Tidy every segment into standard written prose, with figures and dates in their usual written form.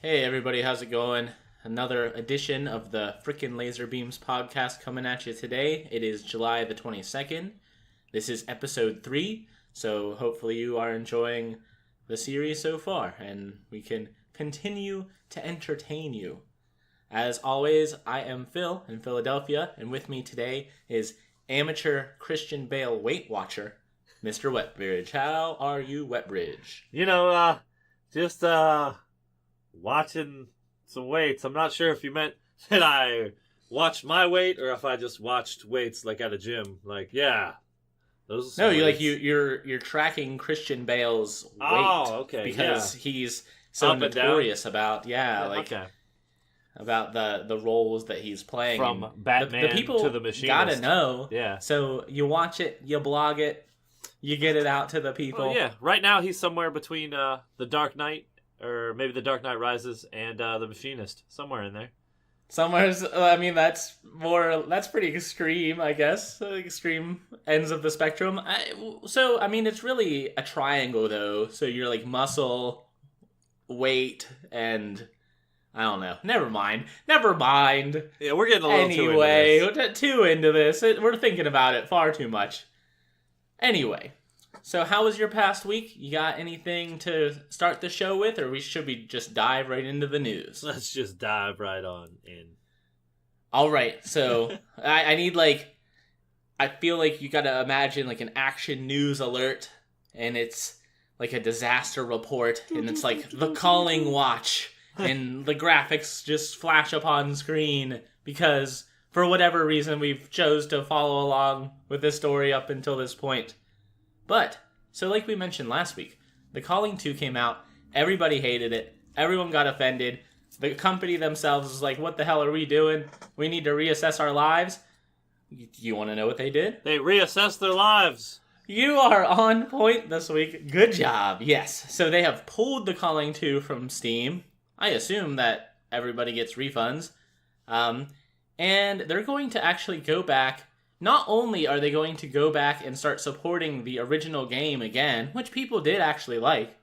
Hey everybody, how's it going? Another edition of the Frickin' Laser Beams podcast coming at you today. It is July the 22nd. This is episode 3, so hopefully you are enjoying the series so far, and we can continue to entertain you. As always, I am Phil in Philadelphia, and with me today is amateur Christian Bale Weight Watcher, Mr. Wetbridge. How are you, Wetbridge? Just watching some weights. I'm not sure if you meant that I watched my weight or if I just watched weights like at a gym. Those are some weights. You're tracking Christian Bale's weight. Oh, okay. Because he's so up notorious about about the roles that he's playing. From Batman the people to the Machinist. Gotta know. Yeah. So you watch it, you blog it, you get it out to the people. Oh, yeah. Right now he's somewhere between the Dark Knight, or maybe the Dark Knight Rises, and the Machinist. Somewhere in there. That's pretty extreme, I guess. Extreme ends of the spectrum. It's really a triangle, though. So you're like muscle, weight, and I don't know. Never mind. Yeah, we're getting a little too into this. We're thinking about it far too much. Anyway, so how was your past week? You got anything to start the show with, or should we just dive right into the news? Let's just dive right on in. All right, so I need I feel like you gotta imagine like an action news alert, and it's like a disaster report, and it's like the calling watch, and the graphics just flash up on screen because for whatever reason we've chose to follow along with this story up until this point. But, so like we mentioned last week, The Calling 2 came out, everybody hated it, everyone got offended, the company themselves was like, what the hell are we doing? We need to reassess our lives. You want to know what they did? They reassessed their lives. You are on point this week. Good job. Yes. So they have pulled The Calling 2 from Steam. I assume that everybody gets refunds. And they're going to actually go back. Not only are they going to go back and start supporting the original game again, which people did actually like,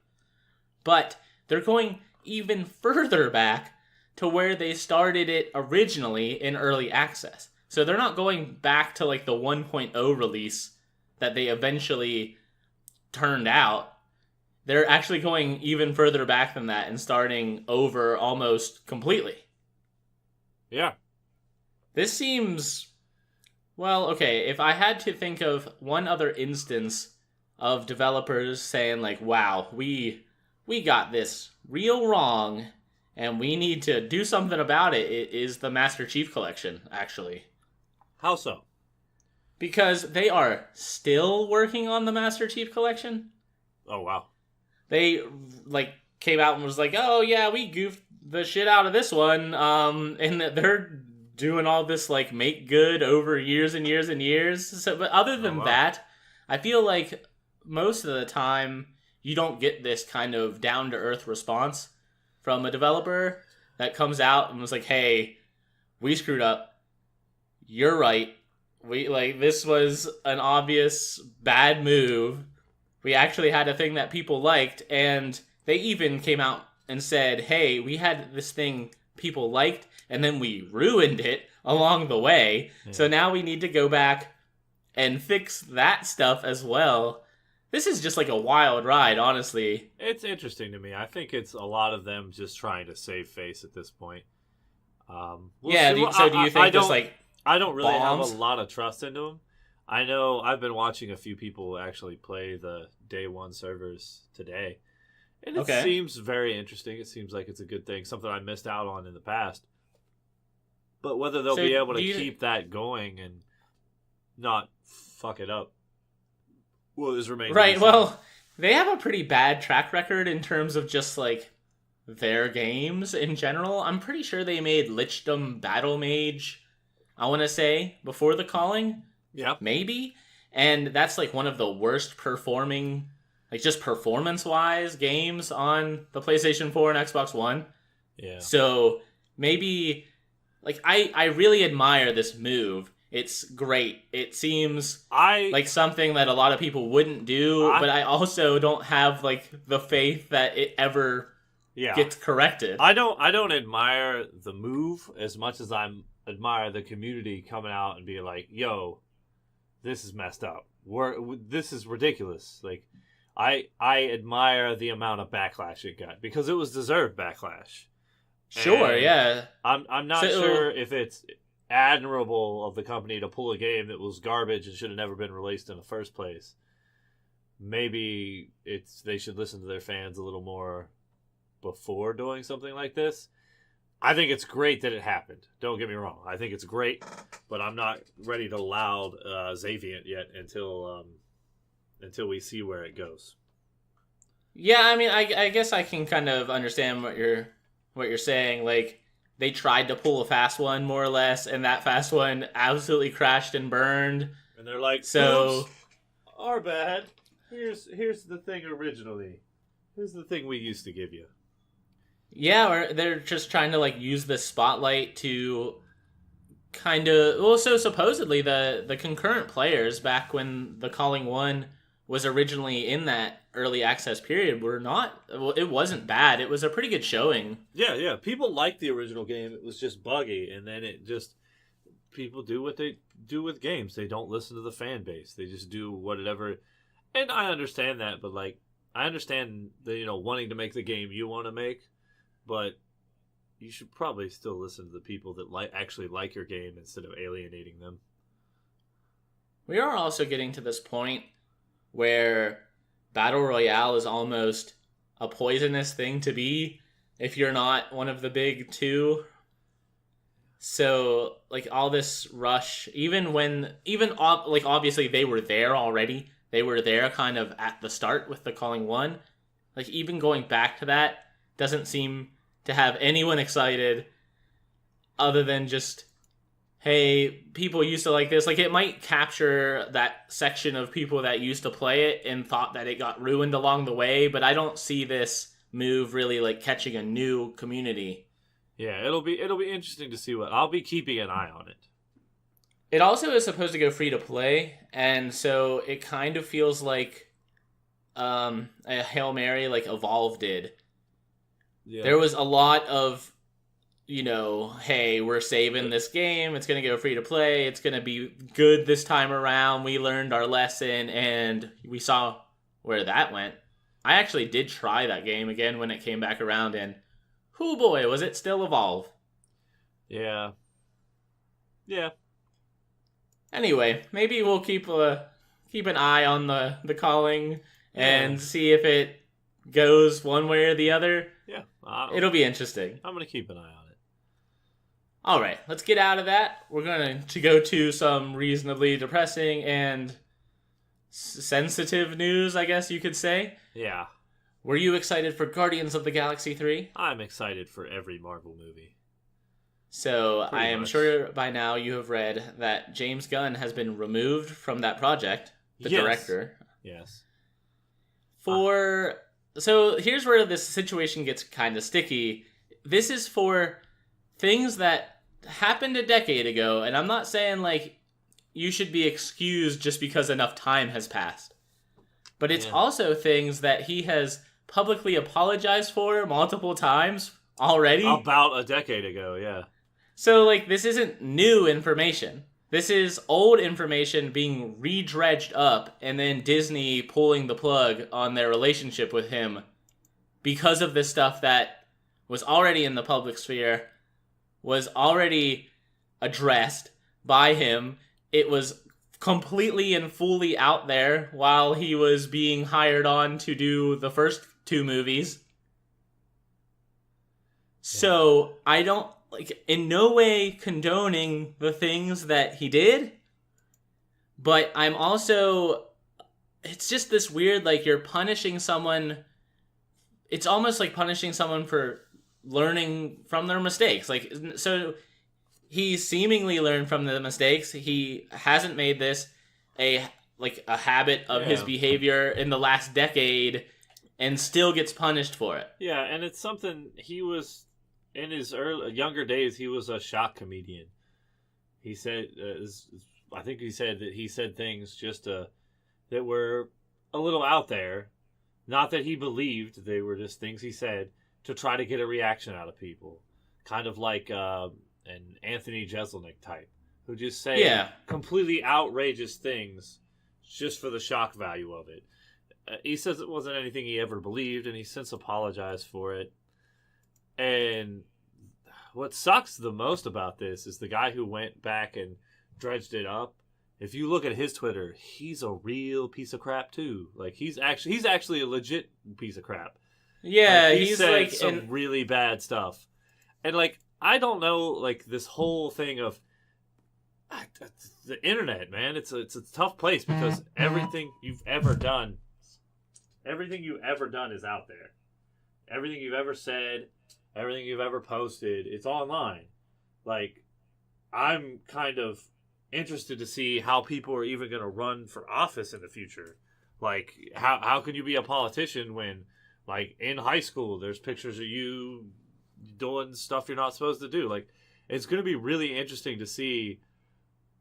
but they're going even further back to where they started it originally in early access. So they're not going back to like the 1.0 release that they eventually turned out. They're actually going even further back than that and starting over almost completely. Yeah. This seems... Well, okay, if I had to think of one other instance of developers saying like, wow, we got this real wrong and we need to do something about it, it is the Master Chief Collection, actually. How so? Because they are still working on the Master Chief Collection. Oh, wow. They came out and was like, oh yeah, we goofed the shit out of this one, and they're doing all this make good over years and years and years. So, but other than that, I feel like most of the time you don't get this kind of down to earth response from a developer that comes out and was like, "Hey, we screwed up. You're right. This was an obvious bad move. We actually had a thing that people liked, and they even came out and said, "Hey, we had this thing people liked, and then we ruined it along the way. Yeah. So now we need to go back and fix that stuff as well." This is just like a wild ride, honestly. It's interesting to me. I think it's a lot of them just trying to save face at this point. Do you think I don't really bombs? have a lot of trust into them. I know I've been watching a few people actually play the day one servers today. And it seems very interesting. It seems like it's a good thing, something I missed out on in the past. But whether they'll be able to keep that going and not fuck it up, well, is remaining. Right, well, they have a pretty bad track record in terms of just, their games in general. I'm pretty sure they made Lichdom Battle Mage, I want to say, before The Calling. Yeah. Maybe. And that's, one of the worst performing... just performance-wise games on the PlayStation 4 and Xbox One. Yeah. So, maybe, I really admire this move. It's great. It seems like something that a lot of people wouldn't do, but I also don't have, the faith that it ever gets corrected. I don't admire the move as much as I admire the community coming out and being like, "Yo, this is messed up. This is ridiculous." Like, I admire the amount of backlash it got because it was deserved backlash. Sure, And yeah. I'm not sure if it's admirable of the company to pull a game that was garbage and should have never been released in the first place. Maybe they should listen to their fans a little more before doing something like this. I think it's great that it happened. Don't get me wrong. I think it's great, but I'm not ready to loud Xaviant yet until we see where it goes. Yeah, I mean, I guess I can kind of understand what you're saying. Like, they tried to pull a fast one, more or less, and that fast one absolutely crashed and burned. And they're like, so oops, our bad. Here's the thing originally. Here's the thing we used to give you. Yeah, or they're just trying to like use the spotlight to kind of... Well, so supposedly the concurrent players back when the Calling 1 was originally in that early access period were not... Well, it wasn't bad. It was a pretty good showing. Yeah. People liked the original game. It was just buggy, and then it just... People do what they do with games. They don't listen to the fan base. They just do whatever... And I understand that, but like... I understand the, wanting to make the game you want to make, but you should probably still listen to the people that actually like your game instead of alienating them. We are also getting to this point where Battle Royale is almost a poisonous thing to be if you're not one of the big two. So, like, all this rush, obviously they were there already. They were there kind of at the start with the Calling 1. Like, even going back to that doesn't seem to have anyone excited other than just, hey, people used to like this. Like, it might capture that section of people that used to play it and thought that it got ruined along the way, but I don't see this move really, like, catching a new community. Yeah, it'll be interesting to see I'll be keeping an eye on it. It also is supposed to go free to play, and so it kind of feels like a Hail Mary like Evolve did. Yeah. There was a lot of, hey, we're saving this game, it's going to go free to play, it's going to be good this time around, we learned our lesson, and we saw where that went. I actually did try that game again when it came back around, and oh boy, was it still Evolve. Yeah. Anyway, maybe we'll keep an eye on the Calling and see if it goes one way or the other. Yeah. It'll be interesting. I'm going to keep an eye on it. All right, let's get out of that. We're going to go to some reasonably depressing and sensitive news, I guess you could say. Yeah. Were you excited for Guardians of the Galaxy 3? I'm excited for every Marvel movie. So I am sure by now you have read that James Gunn has been removed from that project, the director. Yes. So here's where this situation gets kind of sticky. This is for things that happened a decade ago, and I'm not saying like you should be excused just because enough time has passed. But it's also things that he has publicly apologized for multiple times already. About a decade ago, yeah. So, like, this isn't new information. This is old information being re-dredged up, and then Disney pulling the plug on their relationship with him because of this stuff that was already in the public sphere, was already addressed by him. It was completely and fully out there while he was being hired on to do the first two movies. So, I don't... in no way condoning the things that he did, but I'm also... It's just this weird, you're punishing someone... It's almost like punishing someone for learning from their mistakes. So he seemingly learned from the mistakes. He hasn't made this a habit of his behavior in the last decade and still gets punished for it. Yeah, and it's something he was... In his younger days, he was a shock comedian. He said, I think he said that he said things just that were a little out there. Not that he believed, they were just things he said. to try to get a reaction out of people. Kind of like an Anthony Jeselnik type, who just say completely outrageous things just for the shock value of it. He says it wasn't anything he ever believed, and he's since apologized for it. And what sucks the most about this is the guy who went back and dredged it up. If you look at his Twitter, he's a real piece of crap too. Like he's actually a legit piece of crap. Yeah, like, he's said like some really bad stuff. And like I don't know, like this whole thing of the internet, man. It's a tough place because everything you've ever done is out there. Everything you've ever said, everything you've ever posted, it's online. Like I'm kind of interested to see how people are even going to run for office in the future. Like, how can you be a politician when, like, in high school, there's pictures of you doing stuff you're not supposed to do? Like, it's going to be really interesting to see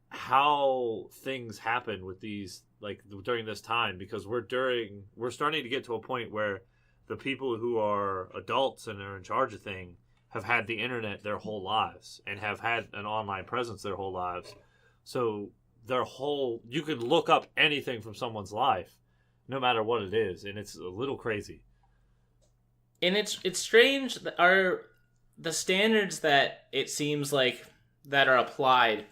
how things happen with these, like, during this time, because we're starting to get to a point where the people who are adults and are in charge of things have had the internet their whole lives and have had an online presence their whole lives. So you could look up anything from someone's life, no matter what it is, and it's a little crazy. And it's strange that the standards that it seems like that are applied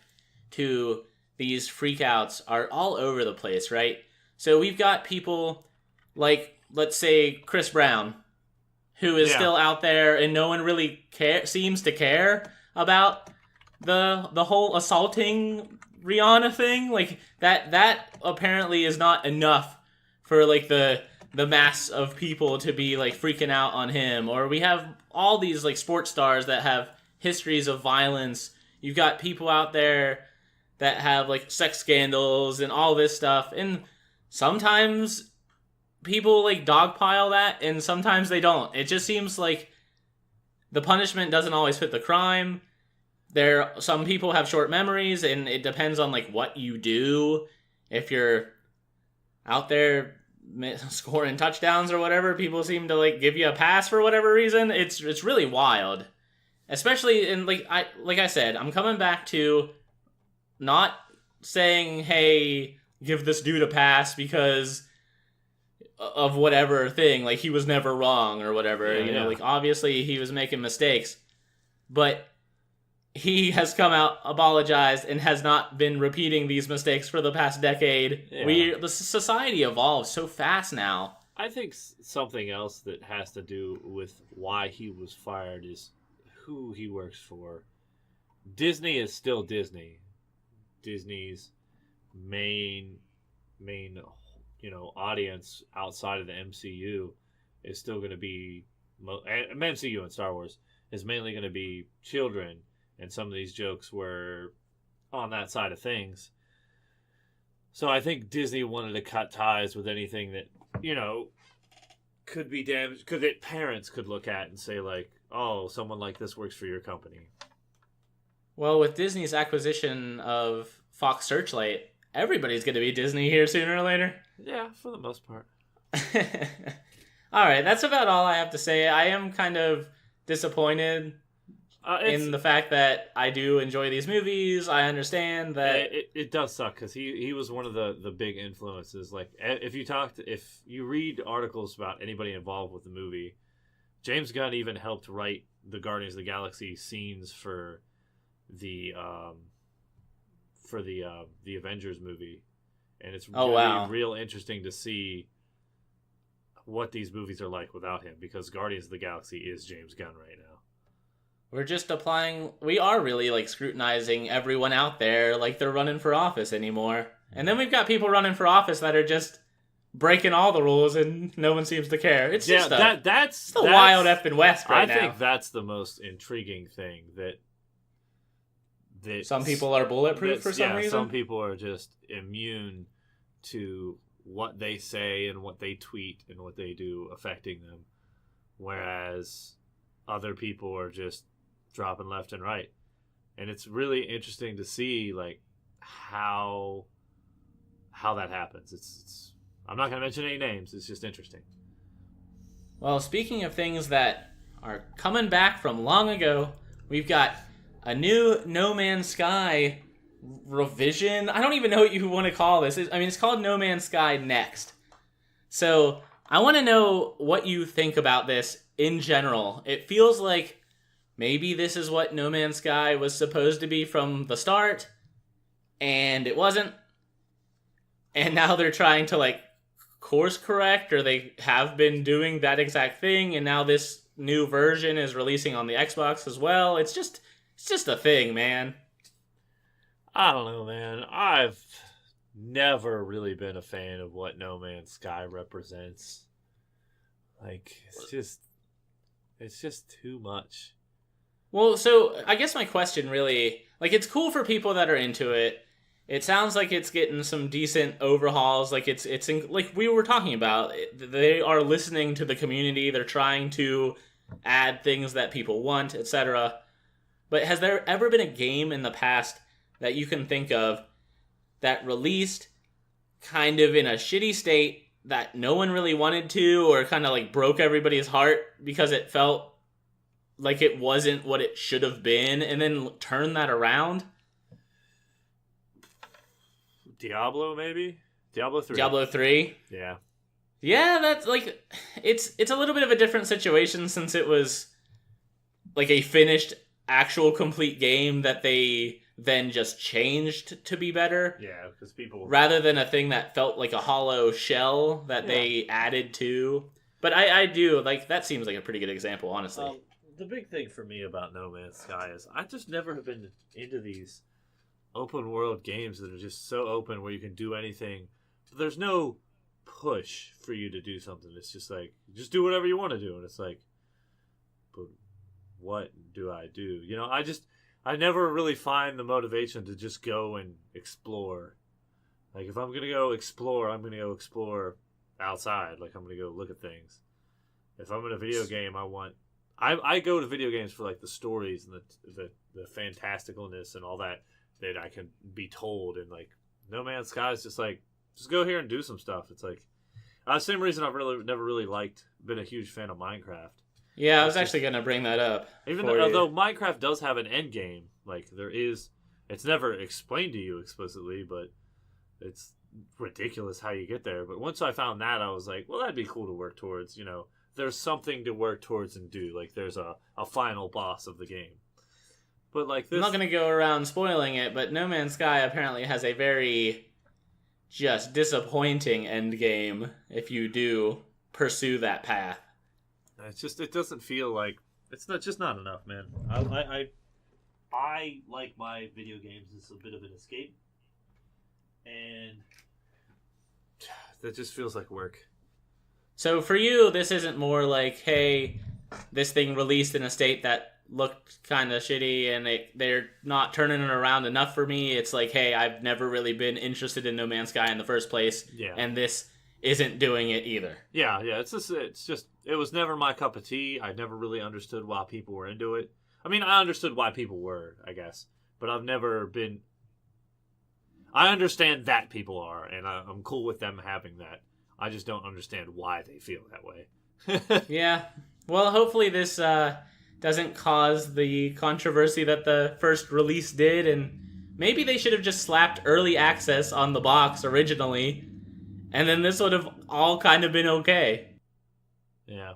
to these freakouts are all over the place, right? So we've got people like, let's say, Chris Brown, who is still out there, and no one really seems to care about the whole assaulting Rihanna thing. Like that apparently is not enough for like the mass of people to be like freaking out on him. Or we have all these like sports stars that have histories of violence. You've got people out there that have like sex scandals and all this stuff, and sometimes people like dogpile that and sometimes they don't. It just seems like the punishment doesn't always fit the crime. Some people have short memories, and it depends on like what you do. If you're out there scoring touchdowns or whatever, people seem to like give you a pass for whatever reason. It's really wild, especially in like I said, I'm coming back to not saying, hey, give this dude a pass because of whatever thing, like he was never wrong or whatever. Like obviously he was making mistakes, but he has come out, apologized, and has not been repeating these mistakes for the past decade. Yeah. The society evolves so fast now. I think something else that has to do with why he was fired is who he works for. Disney is still Disney. Disney's main audience outside of the MCU is still going to be MCU and Star Wars is mainly going to be children. And some of these jokes were on that side of things. So I think Disney wanted to cut ties with anything that, could be damaged. Parents could look at and say, like, oh, someone like this works for your company. Well, with Disney's acquisition of Fox Searchlight, everybody's going to be Disney here sooner or later. Yeah, for the most part. All right, that's about all I have to say. I am kind of disappointed in the fact that I do enjoy these movies. I understand that it does suck because he was one of the big influences. Like if you read articles about anybody involved with the movie, James Gunn even helped write the Guardians of the Galaxy scenes for the Avengers movie, and it's real interesting to see what these movies are like without him, because Guardians of the Galaxy is James Gunn right now. We are really like scrutinizing everyone out there like they're running for office anymore. And then we've got people running for office that are just breaking all the rules and no one seems to care. It's just that's the wild effing West right now. I think that's the most intriguing thing that some people are bulletproof for some reason. Some people are just immune to what they say and what they tweet and what they do affecting them. Whereas other people are just dropping left and right. And it's really interesting to see like how that happens. It's I'm not going to mention any names. It's just interesting. Well, speaking of things that are coming back from long ago. We've got a new No Man's Sky revision. I don't even know what you want to call this. It's called No Man's Sky Next. So I want to know what you think about this in general. It feels like maybe this is what No Man's Sky was supposed to be from the start, and it wasn't. And now they're trying to like course correct, or they have been doing that exact thing, and now this new version is releasing on the Xbox as well. It's just a thing, man. I don't know, man. I've never really been a fan of what No Man's Sky represents. Like, it's just too much. Well, so I guess my question really, like, it's cool for people that are into it. It sounds like it's getting some decent overhauls. Like it's like we were talking about. They are listening to the community. They're trying to add things that people want, etc. But has there ever been a game in the past that you can think of that released kind of in a shitty state that no one really wanted to, or kind of like broke everybody's heart because it felt like it wasn't what it should have been, and then turn that around? Diablo, maybe? Diablo 3. Diablo 3? Yeah. Yeah, that's like... It's a little bit of a different situation since it was like a finished, actual, complete game that they then just changed to be better. Yeah, because people... Rather than a thing that felt like a hollow shell that they added to. But I do, like, that seems like a pretty good example, honestly. The big thing for me about No Man's Sky is I just never have been into these open world games that are just so open where you can do anything. There's no push for you to do something. It's just like, just do whatever you want to do. And it's like, but what do I do? You know, I never really find the motivation to just go and explore. Like, if I'm going to go explore, I'm going to go explore outside. Like, I'm going to go look at things. If I'm in a video game, I go to video games for, like, the stories and the fantasticalness and all that I can be told. And, like, No Man's Sky is just like, just go here and do some stuff. It's like, same reason I've never really been a huge fan of Minecraft. Yeah, I was actually going to bring that up. Although Minecraft does have an end game, like, it's never explained to you explicitly, but it's ridiculous how you get there. But once I found that, I was like, well, that'd be cool to work towards. You know, there's something to work towards and do. Like, there's a final boss of the game. But like this... I'm not going to go around spoiling it, but No Man's Sky apparently has a very just disappointing end game if you do pursue that path. It doesn't feel like... It's just not enough, man. I like my video games as a bit of an escape. And that just feels like work. So for you, this isn't more like, hey, this thing released in a state that looked kind of shitty and they're not turning it around enough for me. It's like, hey, I've never really been interested in No Man's Sky in the first place, and this isn't doing it either. Yeah, it's just it was never my cup of tea. I never really understood why people were into it. I mean, I understood why people were, I guess, but I've never been... I understand that people are, and I'm cool with them having that. I just don't understand why they feel that way. Yeah. Well, hopefully this doesn't cause the controversy that the first release did, and maybe they should have just slapped early access on the box originally, and then this would have all kind of been okay. Yeah.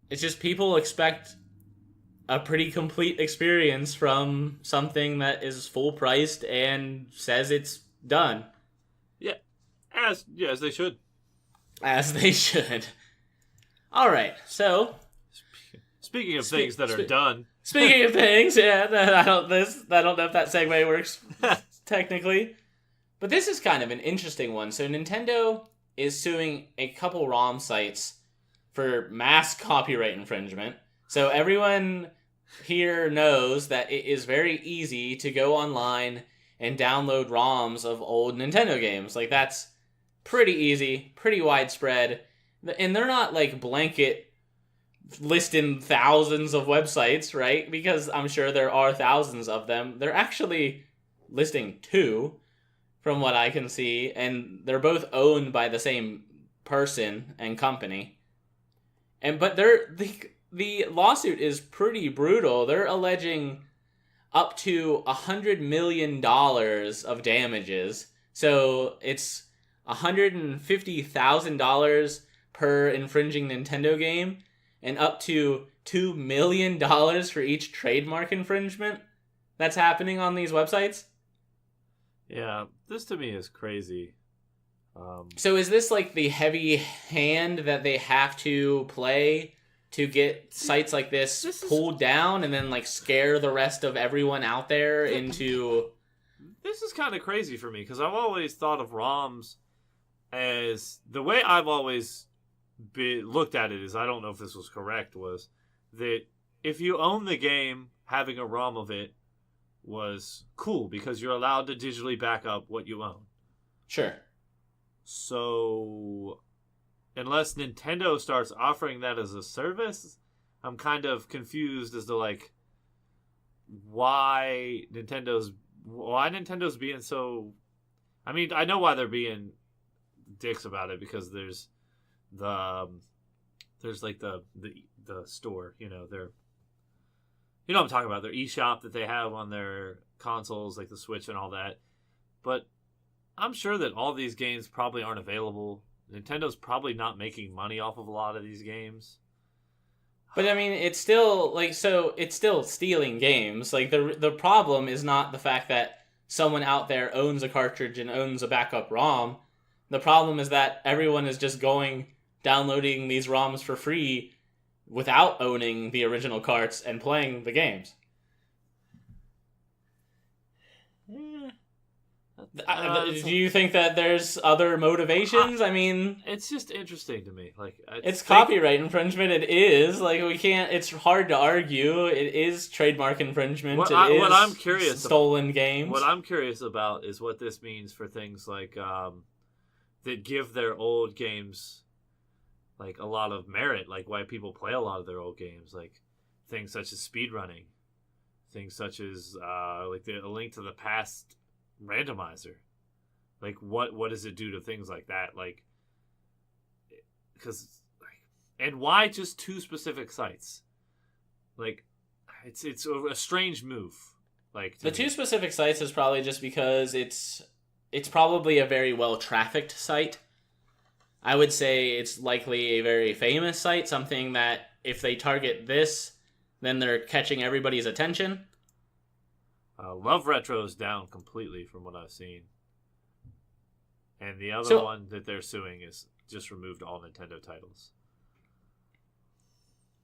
It's just people expect a pretty complete experience from something that is full priced and says it's done. Yeah. As they should. As they should. All right. So, speaking of things that are done. Speaking of things, yeah, I don't know if that segue works technically, but this is kind of an interesting one. So Nintendo is suing a couple ROM sites for mass copyright infringement. So everyone here knows that it is very easy to go online and download ROMs of old Nintendo games. Like, that's pretty easy, pretty widespread. And they're not like blanket listing thousands of websites, right? Because I'm sure there are thousands of them. They're actually listing 2 from what I can see, and they're both owned by the same person and company. but the lawsuit is pretty brutal. They're alleging up to $100 million of damages. So it's $150,000 per infringing Nintendo game, and up to $2 million for each trademark infringement that's happening on these websites. Yeah, this to me is crazy. So is this like the heavy hand that they have to play to get sites like this pulled down and then like scare the rest of everyone out there into... This is kind of crazy for me because I've always thought of ROMs as... The way I've always looked at it is, I don't know if this was correct, was that if you own the game, having a ROM of it was cool because you're allowed to digitally back up what you own. Sure. So, unless Nintendo starts offering that as a service, I'm kind of confused as to like why Nintendo's being so. I mean, I know why they're being dicks about it because there's like the store, they're. You know what I'm talking about, their eShop that they have on their consoles, like the Switch and all that. But I'm sure that all these games probably aren't available. Nintendo's probably not making money off of a lot of these games. But I mean, it's still it's still stealing games. Like the problem is not the fact that someone out there owns a cartridge and owns a backup ROM. The problem is that everyone is just downloading these ROMs for free without owning the original carts and playing the games. Do you think that there's other motivations? I mean, it's just interesting to me. Like, it's copyright infringement. It is like we can't. It's hard to argue. It is trademark infringement. What I'm curious stolen games. What I'm curious about is what this means for things like that give their old games like a lot of merit. Like why people play a lot of their old games. Like things such as speedrunning, things such as like A Link to the Past randomizer. Like what does it do to things like that? Like, because and why just two specific sites? Like it's a strange move. Like the two specific sites is probably just because it's probably a very well trafficked site. I would say it's likely a very famous site, something that if they target this, then they're catching everybody's attention. Love Retro's down completely from what I've seen. And the other one that they're suing is just removed all Nintendo titles.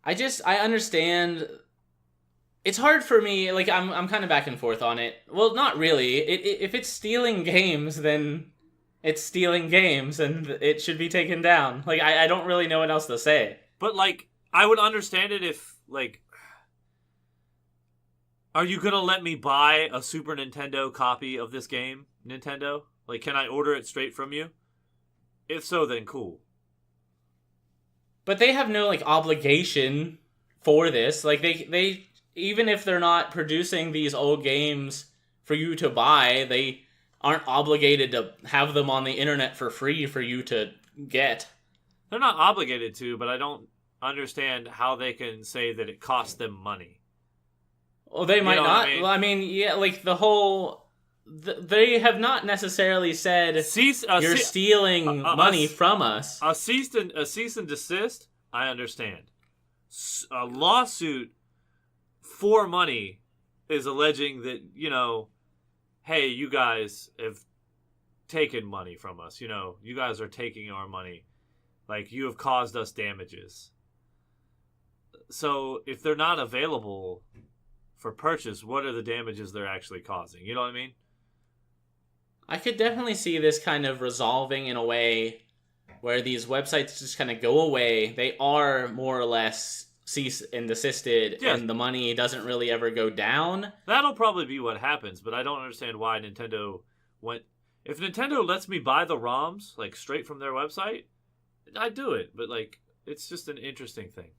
I understand. It's hard for me. Like I'm kind of back and forth on it. Well, not really. If it's stealing games, then it's stealing games, and it should be taken down. Like I don't really know what else to say. But like I would understand it if like. Are you going to let me buy a Super Nintendo copy of this game, Nintendo? Like, can I order it straight from you? If so, then cool. But they have no, like, obligation for this. Like, they even if they're not producing these old games for you to buy, they aren't obligated to have them on the internet for free for you to get. They're not obligated to, but I don't understand how they can say that it costs them money. Well, they might not. Well, I mean, yeah, like the whole... they have not necessarily said you're stealing money from us. A cease and desist, I understand. A lawsuit for money is alleging that, hey, you guys have taken money from us. You guys are taking our money. Like, you have caused us damages. So, if they're not available for purchase, what are the damages they're actually causing? You know what I mean? I could definitely see this kind of resolving in a way where these websites just kind of go away. They are more or less cease and desisted, yes. And the money doesn't really ever go down. That'll probably be what happens, but I don't understand why Nintendo went... If Nintendo lets me buy the ROMs, like, straight from their website, I'd do it, but, like, it's just an interesting thing.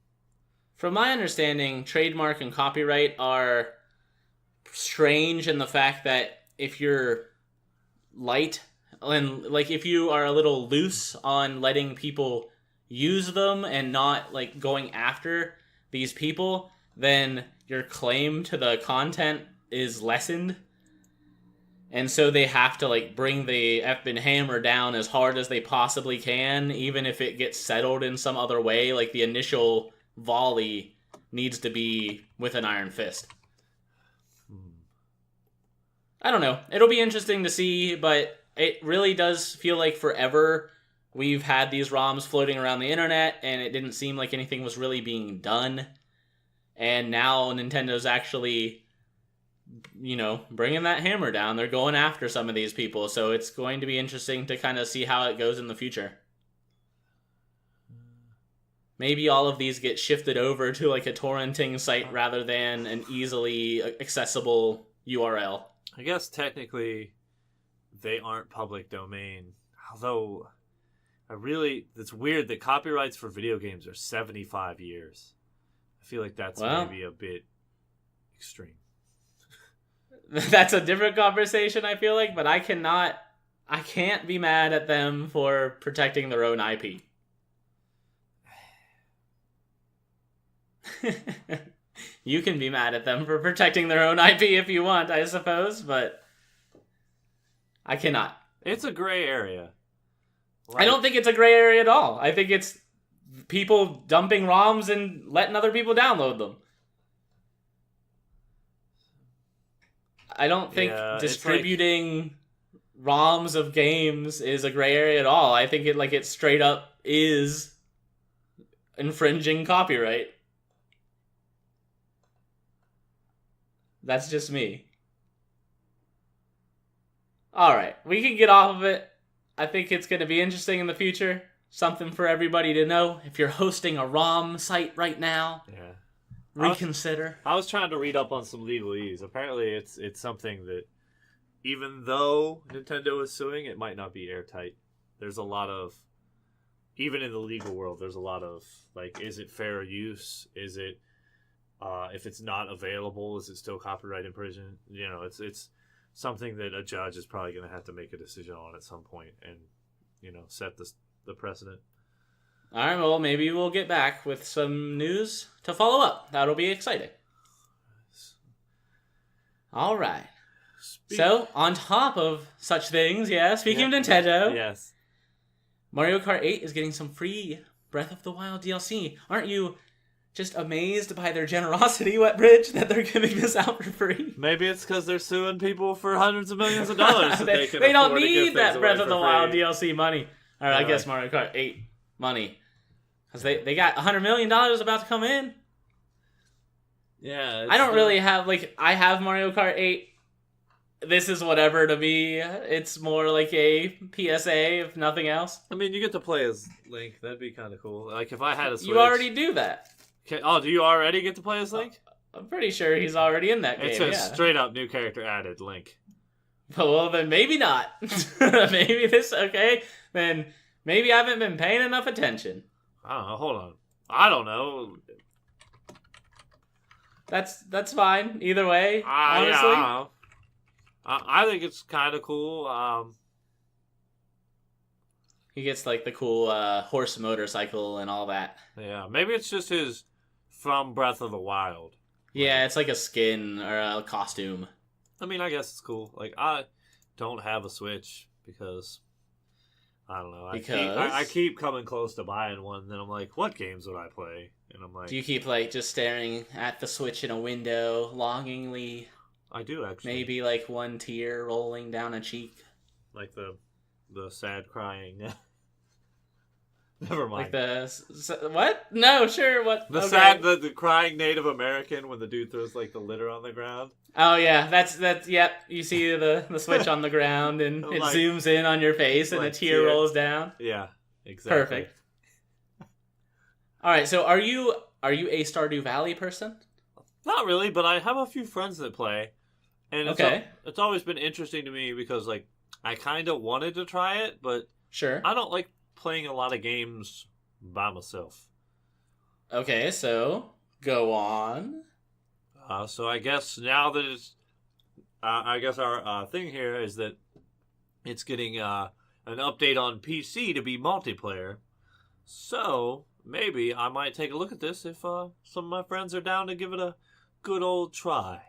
From my understanding, trademark and copyright are strange in the fact that if you're light and like if you are a little loose on letting people use them and not like going after these people, then your claim to the content is lessened. And so they have to like bring the effing hammer down as hard as they possibly can, even if it gets settled in some other way. Like the initial volley needs to be with an iron fist. I don't know. It'll be interesting to see, but it really does feel like forever we've had these ROMs floating around the internet, and it didn't seem like anything was really being done. And now Nintendo's actually, bringing that hammer down. They're going after some of these people, so it's going to be interesting to kind of see how it goes in the future. Maybe all of these get shifted over to like a torrenting site rather than an easily accessible URL. I guess technically they aren't public domain, although it's weird that copyrights for video games are 75 years. I feel like that's maybe a bit extreme. That's a different conversation, I feel like, but I can't be mad at them for protecting their own IP. You can be mad at them for protecting their own IP if you want, I suppose, but I cannot. It's a gray area. I don't think it's a gray area at all. I think it's people dumping ROMs and letting other people download them. I don't think distributing ROMs of games is a gray area at all. I think it straight up is infringing copyright. That's just me. Alright, we can get off of it. I think it's going to be interesting in the future. Something for everybody to know. If you're hosting a ROM site right now, reconsider. I was trying to read up on some legalese. Apparently it's something that, even though Nintendo is suing, it might not be airtight. There's a lot of, even in the legal world, there's a lot of, like, is it fair use? Is it, if it's not available, is it still copyright infringement? It's something that a judge is probably going to have to make a decision on at some point and, set the precedent. All right, well, maybe we'll get back with some news to follow up. That'll be exciting. All right. So, on top of such things, speaking of Nintendo, yes, Mario Kart 8 is getting some free Breath of the Wild DLC. Aren't you just amazed by their generosity, Wetbridge, that they're giving this out for free? Maybe it's because they're suing people for hundreds of millions of dollars. They don't need that Breath of the Wild DLC money. Or I guess Mario Kart 8 money. Because they got $100 million about to come in. Yeah. I don't really have, I have Mario Kart 8. This is whatever to me. It's more like a PSA, if nothing else. I mean, you get to play as Link. That'd be kind of cool. Like, if I had a Switch... You already do that. Do you already get to play as Link? I'm pretty sure he's already in that game, It says straight up new character added, Link. Well, then maybe not. Maybe then maybe I haven't been paying enough attention. I don't know. Hold on. I don't know. That's fine. Either way, honestly. Yeah, I don't know. I think it's kind of cool. He gets the cool horse motorcycle and all that. Yeah, maybe it's just his from Breath of the Wild. Yeah, it's like a skin or a costume. I mean, I guess it's cool. I don't have a Switch because I don't know. I keep coming close to buying one, and then I'm like, what games would I play? And I'm like, do you keep just staring at the Switch in a window longingly? I do actually. Maybe one tear rolling down a cheek. Like the sad crying. Never mind. What? No, sure. What? Sad, the crying Native American when the dude throws the litter on the ground. Oh yeah, that's yep. You see the Switch on the ground and it zooms in on your face and a tear rolls down. Yeah, exactly. Perfect. All right, so are you a Stardew Valley person? Not really, but I have a few friends that play, and it's always been interesting to me because I kind of wanted to try it, but sure, I don't like playing a lot of games by myself. Okay, so go on. So I guess now that it's, I guess our thing here is that it's getting an update on PC to be multiplayer. So maybe I might take a look at this if some of my friends are down to give it a good old try.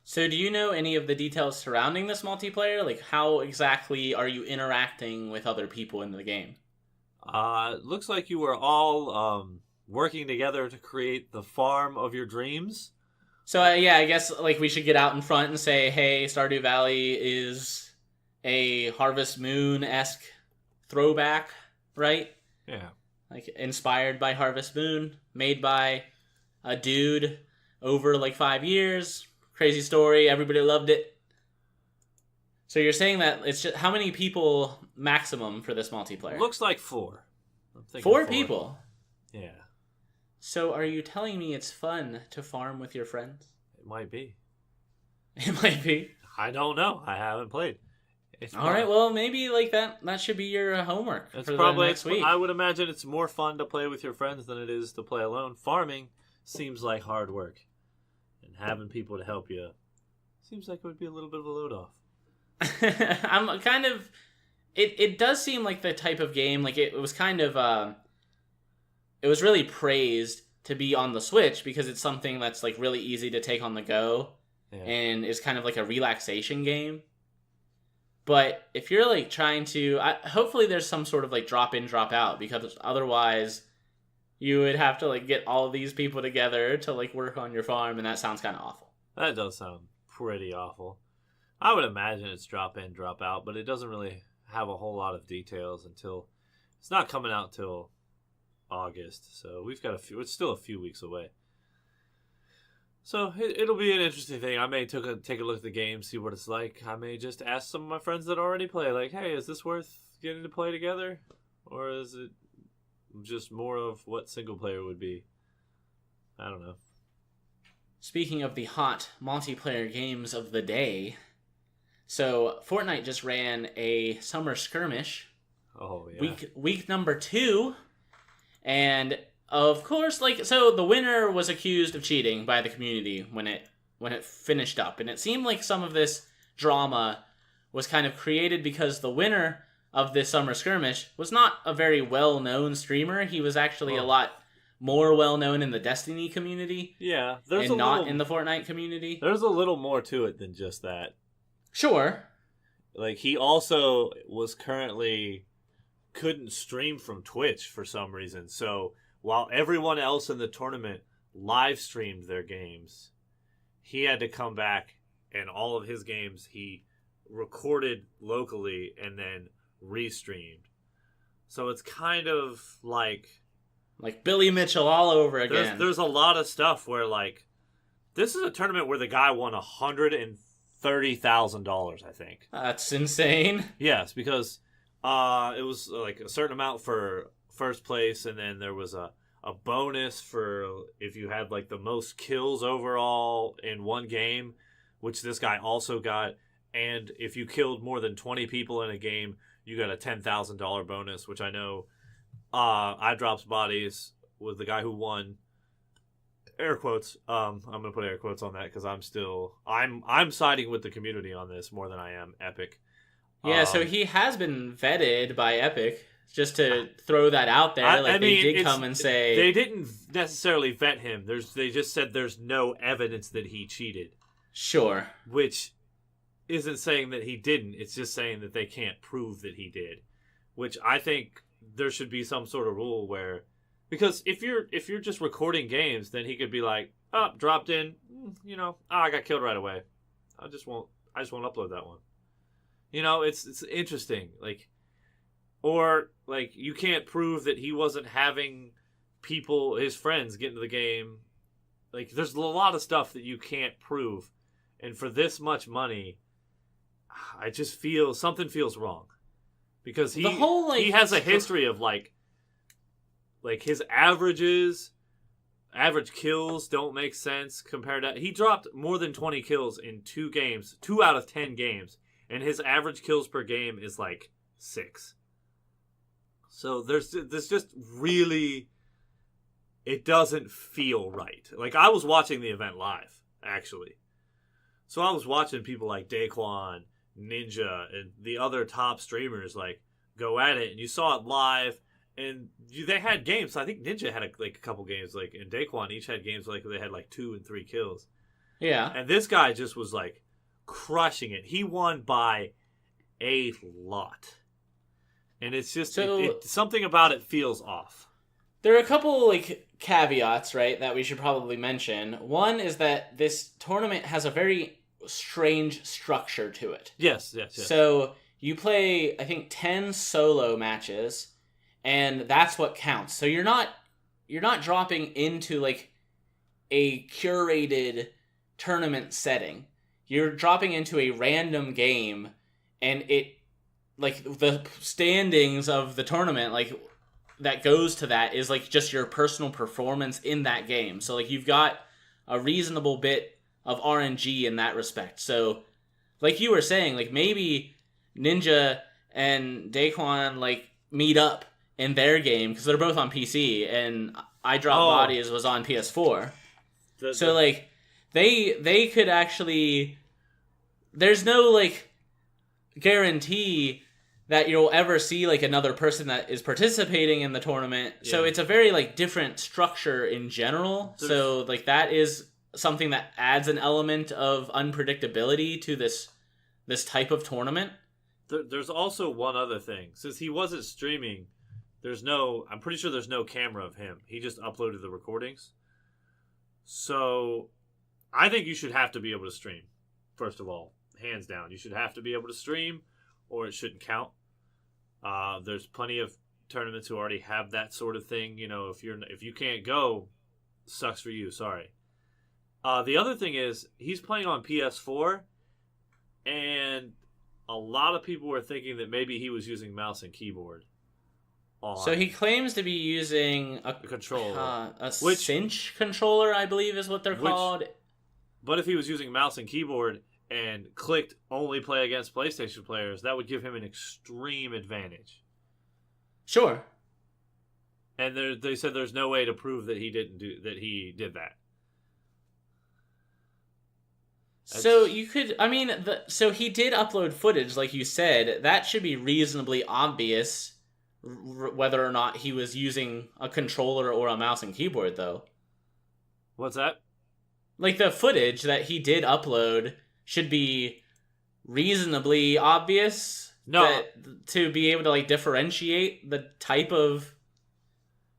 So do you know any of the details surrounding this multiplayer? Like, how exactly are you interacting with other people in the game? Looks like you were all working together to create the farm of your dreams. So yeah, I guess like we should get out in front and say, hey, Stardew Valley is a Harvest Moon-esque throwback, right? Yeah. Like inspired by Harvest Moon, made by a dude over like 5 years. Crazy story, everybody loved it. So you're saying that it's just how many people maximum for this multiplayer? Looks like 4. I'm thinking 4 people. Yeah. So are you telling me it's fun to farm with your friends? It might be. It might be. I don't know. I haven't played. All right, well, maybe like that should be your homework it's for probably, the next week. I would imagine it's more fun to play with your friends than it is to play alone. Farming seems like hard work. And having people to help you seems like it would be a little bit of a load off. I'm kind of... It does seem like the type of game, like it was kind of... it was really praised to be on the Switch because it's something that's like really easy to take on the go. Yeah. And is kind of like a relaxation game. But if you're like trying to... hopefully there's some sort of like drop in, drop out, because otherwise you would have to like get all of these people together to like work on your farm, and that sounds kind of awful. That does sound pretty awful. I would imagine it's drop in, drop out, but it doesn't really have a whole lot of details until... It's not coming out till August, so we've got it's still a few weeks away. So it'll be an interesting thing. I may take a look at the game, see what it's like. I may just ask some of my friends that already play, like, hey, is this worth getting to play together? Or is it just more of what single player would be? I don't know. Speaking of the hot multiplayer games of the day, so Fortnite just ran a summer skirmish. Oh, yeah. Week number 2. And of course, like, so the winner was accused of cheating by the community when it finished up. And it seemed like some of this drama was kind of created because the winner of this summer skirmish was not a very well-known streamer. He was actually a lot more well-known in the Destiny community. Yeah. And not in the Fortnite community. There's a little more to it than just that. Sure. Like, he also was couldn't stream from Twitch for some reason. So while everyone else in the tournament live streamed their games, he had to come back and all of his games he recorded locally and then restreamed. So it's kind of like Billy Mitchell all over again. There's a lot of stuff where, like, this is a tournament where the guy won $130,000, I think. That's insane. Yes, because it was like a certain amount for first place, and then there was a bonus for if you had like the most kills overall in one game, which this guy also got. And if you killed more than 20 people in a game, you got a $10,000 bonus, which I know iDrops Bodies was the guy who won. Air quotes. I'm gonna put air quotes on that because I'm siding with the community on this more than I am Epic. Yeah, so he has been vetted by Epic, just to throw that out there. They did come and say... They didn't necessarily vet him. They just said there's no evidence that he cheated. Sure. Which isn't saying that he didn't. It's just saying that they can't prove that he did. Which I think there should be some sort of rule where... Because if you're just recording games, then he could be like, oh, dropped in, I got killed right away. I just won't upload that one. It's interesting. Or you can't prove that he wasn't having his friends, get into the game. There's a lot of stuff that you can't prove. And for this much money, I just feel something feels wrong. Because he has a history of his average kills don't make sense compared to... He dropped more than 20 kills in 2 games, 2 out of 10 games. And his average kills per game is 6. So there's just really... It doesn't feel right. I was watching the event live, actually. So I was watching people like Daquan, Ninja, and the other top streamers go at it. And you saw it live. and they had games. I think Ninja had a couple games, like, and Daquan each had games like they had like 2 and 3 kills. Yeah. And this guy just was like crushing it. He won by a lot. And it's just something about it feels off. There are a couple like caveats, right, that we should probably mention. One is that this tournament has a very strange structure to it. Yes. So you play, I think, 10 solo matches, and that's what counts. So you're not dropping into like a curated tournament setting. You're dropping into a random game, and it, like, the standings of the tournament, like, that goes to that is like just your personal performance in that game. So like you've got a reasonable bit of RNG in that respect. So like you were saying, like maybe Ninja and Daquan like meet up in their game because they're both on PC, and I Drop Bodies was on PS4. So like they could actually, there's no like guarantee that you'll ever see like another person that is participating in the tournament. Yeah. So it's a very like different structure in general. So like that is something that adds an element of unpredictability to this type of tournament. There's also one other thing. Since he wasn't streaming, I'm pretty sure there's no camera of him. He just uploaded the recordings. So I think you should have to be able to stream. First of all, hands down, you should have to be able to stream, or it shouldn't count. There's plenty of tournaments who already have that sort of thing. You know, if you can't go, sucks for you. Sorry. The other thing is he's playing on PS4, and a lot of people were thinking that maybe he was using mouse and keyboard. So he claims to be using a controller, cinch controller, I believe is what they're called. But if he was using mouse and keyboard and clicked only play against PlayStation players, that would give him an extreme advantage. Sure. And they said there's no way to prove that he did that. So you could, I mean, so he did upload footage, like you said. That should be reasonably obvious whether or not he was using a controller or a mouse and keyboard, though. What's that? Like, the footage that he did upload should be reasonably obvious to be able to like differentiate the type of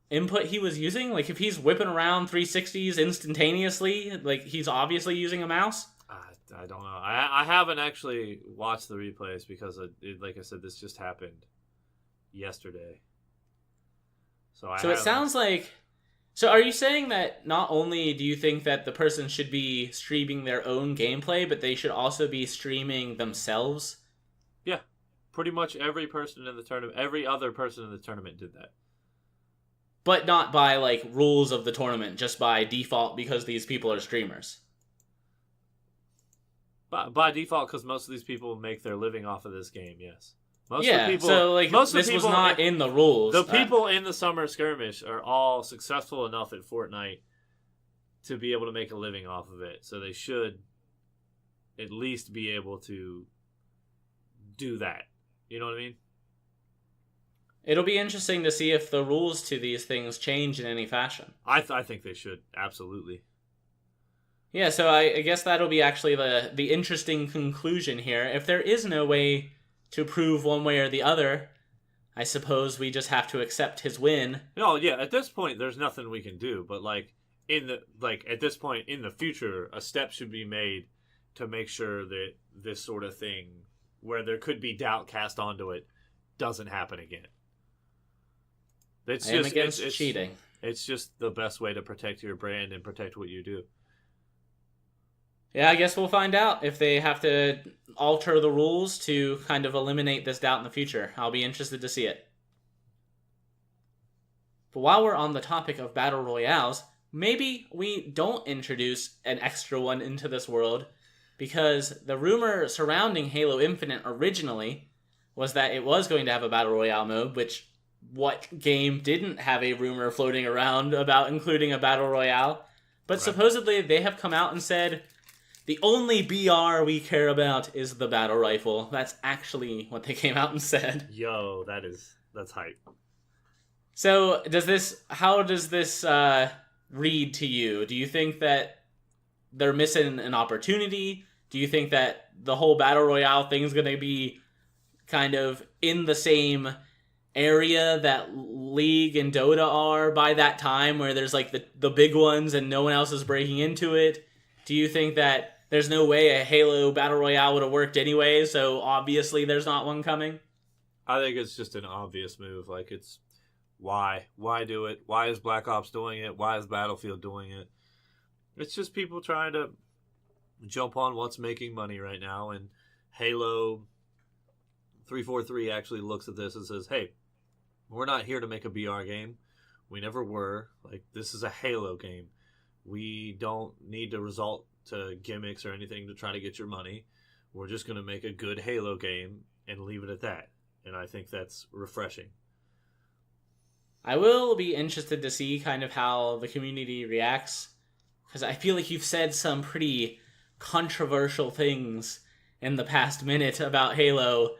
input he was using. Like if he's whipping around 360s instantaneously, like he's obviously using a mouse. I don't know. I haven't actually watched the replays because like I said, this just happened yesterday. So it sounds like. So are you saying that not only do you think that the person should be streaming their own gameplay, but they should also be streaming themselves? Yeah. Pretty much every person in the tournament, every other person in the tournament did that. But not by, like, rules of the tournament, just by default because these people are streamers. By default, because most of these people make their living off of this game, yes. Most this was not in the rules. The people in the Summer Skirmish are all successful enough at Fortnite to be able to make a living off of it. So they should at least be able to do that. You know what I mean? It'll be interesting to see if the rules to these things change in any fashion. I think they should, absolutely. Yeah, so I guess that'll be actually the interesting conclusion here. If there is no way to prove one way or the other, I suppose we just have to accept his win. No, yeah, at this point there's nothing we can do, but at this point in the future, a step should be made to make sure that this sort of thing where there could be doubt cast onto it doesn't happen again. It's cheating. It's just the best way to protect your brand and protect what you do. Yeah, I guess we'll find out if they have to alter the rules to kind of eliminate this doubt in the future. I'll be interested to see it. But while we're on the topic of battle royales, maybe we don't introduce an extra one into this world, because the rumor surrounding Halo Infinite originally was that it was going to have a battle royale mode, which what game didn't have a rumor floating around about including a battle royale? But right. Supposedly they have come out and said, the only BR we care about is the battle rifle. That's actually what they came out and said. Yo, that's hype. So how does this read to you? Do you think that they're missing an opportunity? Do you think that the whole Battle Royale thing is going to be kind of in the same area that League and Dota are by that time, where there's like the big ones and no one else is breaking into it? Do you think that there's no way a Halo Battle Royale would have worked anyway, so obviously there's not one coming? I think it's just an obvious move. Like, it's why do it? Why is Black Ops doing it? Why is Battlefield doing it? It's just people trying to jump on what's making money right now, and Halo 343 actually looks at this and says, hey, we're not here to make a BR game. We never were. Like, this is a Halo game. We don't need to resort to gimmicks or anything to try to get your money. We're just going to make a good Halo game and leave it at that. And I think that's refreshing. I will be interested to see kind of how the community reacts, because I feel like you've said some pretty controversial things in the past minute about Halo,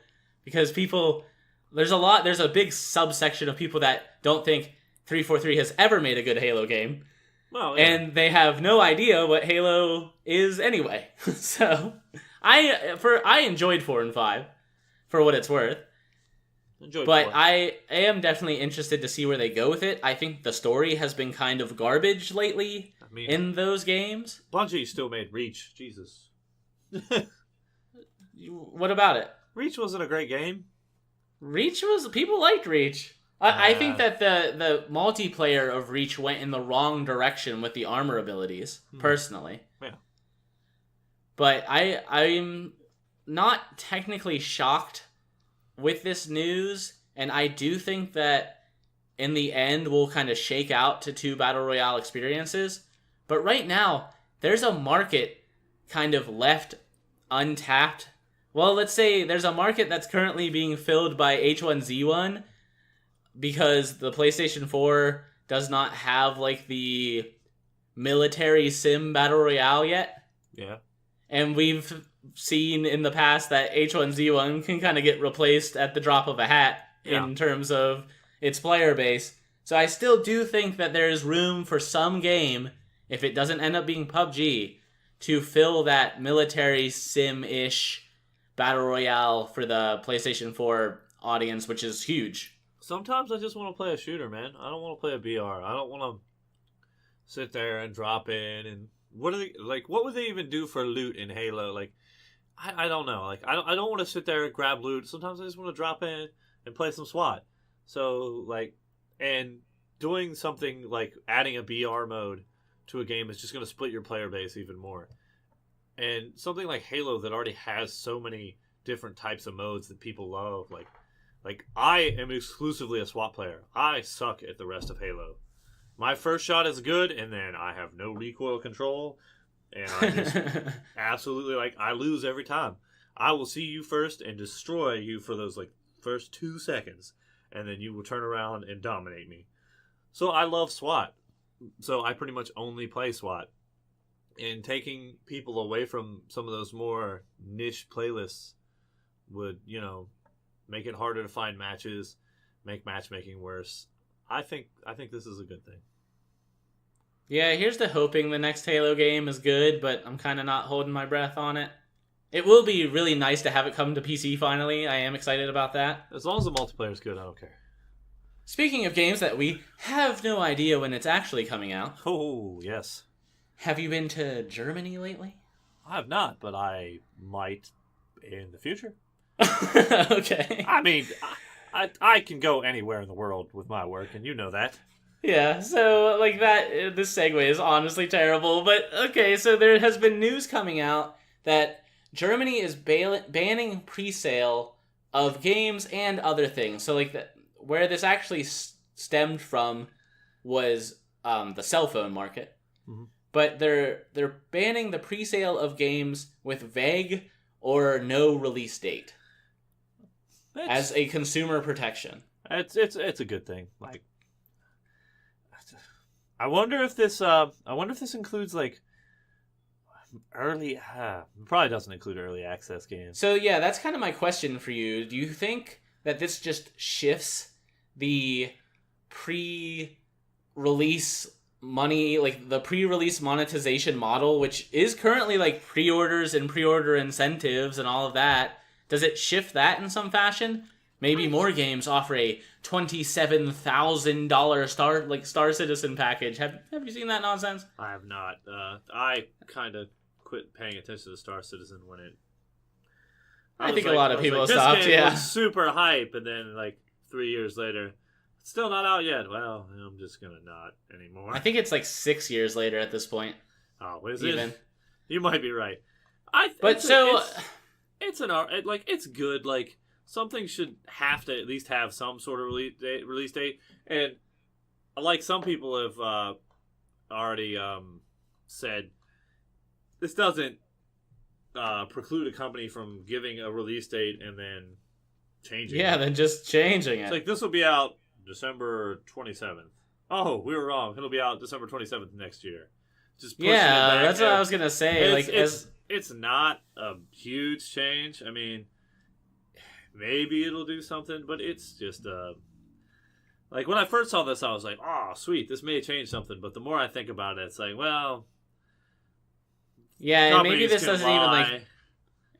because there's a big subsection of people that don't think 343 has ever made a good Halo game. Well, yeah. And they have no idea what Halo is anyway. So I enjoyed 4 and 5 for what it's worth. But I am definitely interested to see where they go with it. I think the story has been kind of garbage lately in those games. Bungie still made Reach. Jesus. What about it? Reach wasn't a great game. People liked Reach. I think that the multiplayer of Reach went in the wrong direction with the armor abilities, personally. Yeah. But I'm not technically shocked with this news, and I do think that in the end we'll kind of shake out to 2 Battle Royale experiences. But right now, there's a market kind of left untapped. Well, let's say there's a market that's currently being filled by H1Z1 because the PlayStation 4 does not have like the military sim Battle Royale yet. Yeah. And we've seen in the past that H1Z1 can kind of get replaced at the drop of a hat in terms of its player base. So I still do think that there's room for some game, if it doesn't end up being PUBG, to fill that military sim-ish Battle Royale for the PlayStation 4 audience, which is huge. Sometimes I just want to play a shooter, man. I don't want to play a BR. I don't want to sit there and drop in and what would they even do for loot in Halo? Like, I don't know. Like, I don't want to sit there and grab loot. Sometimes I just want to drop in and play some SWAT. So, like, and doing something like adding a BR mode to a game is just going to split your player base even more. And something like Halo that already has so many different types of modes that people love, like I am exclusively a SWAT player. I suck at the rest of Halo. My first shot is good, and then I have no recoil control. And I just absolutely, like, I lose every time. I will see you first and destroy you for those, like, first 2 seconds. And then you will turn around and dominate me. So I love SWAT. So I pretty much only play SWAT. And taking people away from some of those more niche playlists would, make it harder to find matches, make matchmaking worse. I think this is a good thing. Yeah, here's to hoping the next Halo game is good, but I'm kind of not holding my breath on it. It will be really nice to have it come to PC finally. I am excited about that. As long as the multiplayer is good, I don't care. Speaking of games that we have no idea when it's actually coming out. Oh, yes. Have you been to Germany lately? I have not, but I might in the future. Okay. I mean, I can go anywhere in the world with my work, and you know that. Yeah, so, like, this segue is honestly terrible, but, okay, so there has been news coming out that Germany is banning pre-sale of games and other things. So, like, where this actually stemmed from was the cell phone market. Mm-hmm. But they're banning the pre-sale of games with vague or no release date as a consumer protection. It's a good thing. Like, I wonder if this includes like early. Probably doesn't include early access games. So yeah, that's kind of my question for you. Do you think that this just shifts the pre-release money, like the pre-release monetization model, which is currently like pre-orders and pre-order incentives and all of that, does it shift that in some fashion? Maybe more games offer a $27,000 Star Citizen package. Have you seen that nonsense? I have not. I kind of quit paying attention to Star Citizen when it. I think a lot of people stopped. This game Yeah, was super hype, and then like 3 years later, it's still not out yet. Well, I'm just gonna not anymore. I think it's like 6 years later at this point. Oh, is even. it? You might be right. It's good. Like something should have to at least have some sort of release date. And like some people have already said, this doesn't preclude a company from giving a release date and then changing. Yeah, it. then just changing it. It's like this will be out December 27th. Oh, we were wrong. It'll be out December 27th next year. Just pushing it back. That's what I was gonna say. It's not a huge change. I mean, maybe it'll do something, but it's just like when I first saw this, I was like, "Oh, sweet, this may change something." But the more I think about it, it's like, well, yeah, and maybe this doesn't even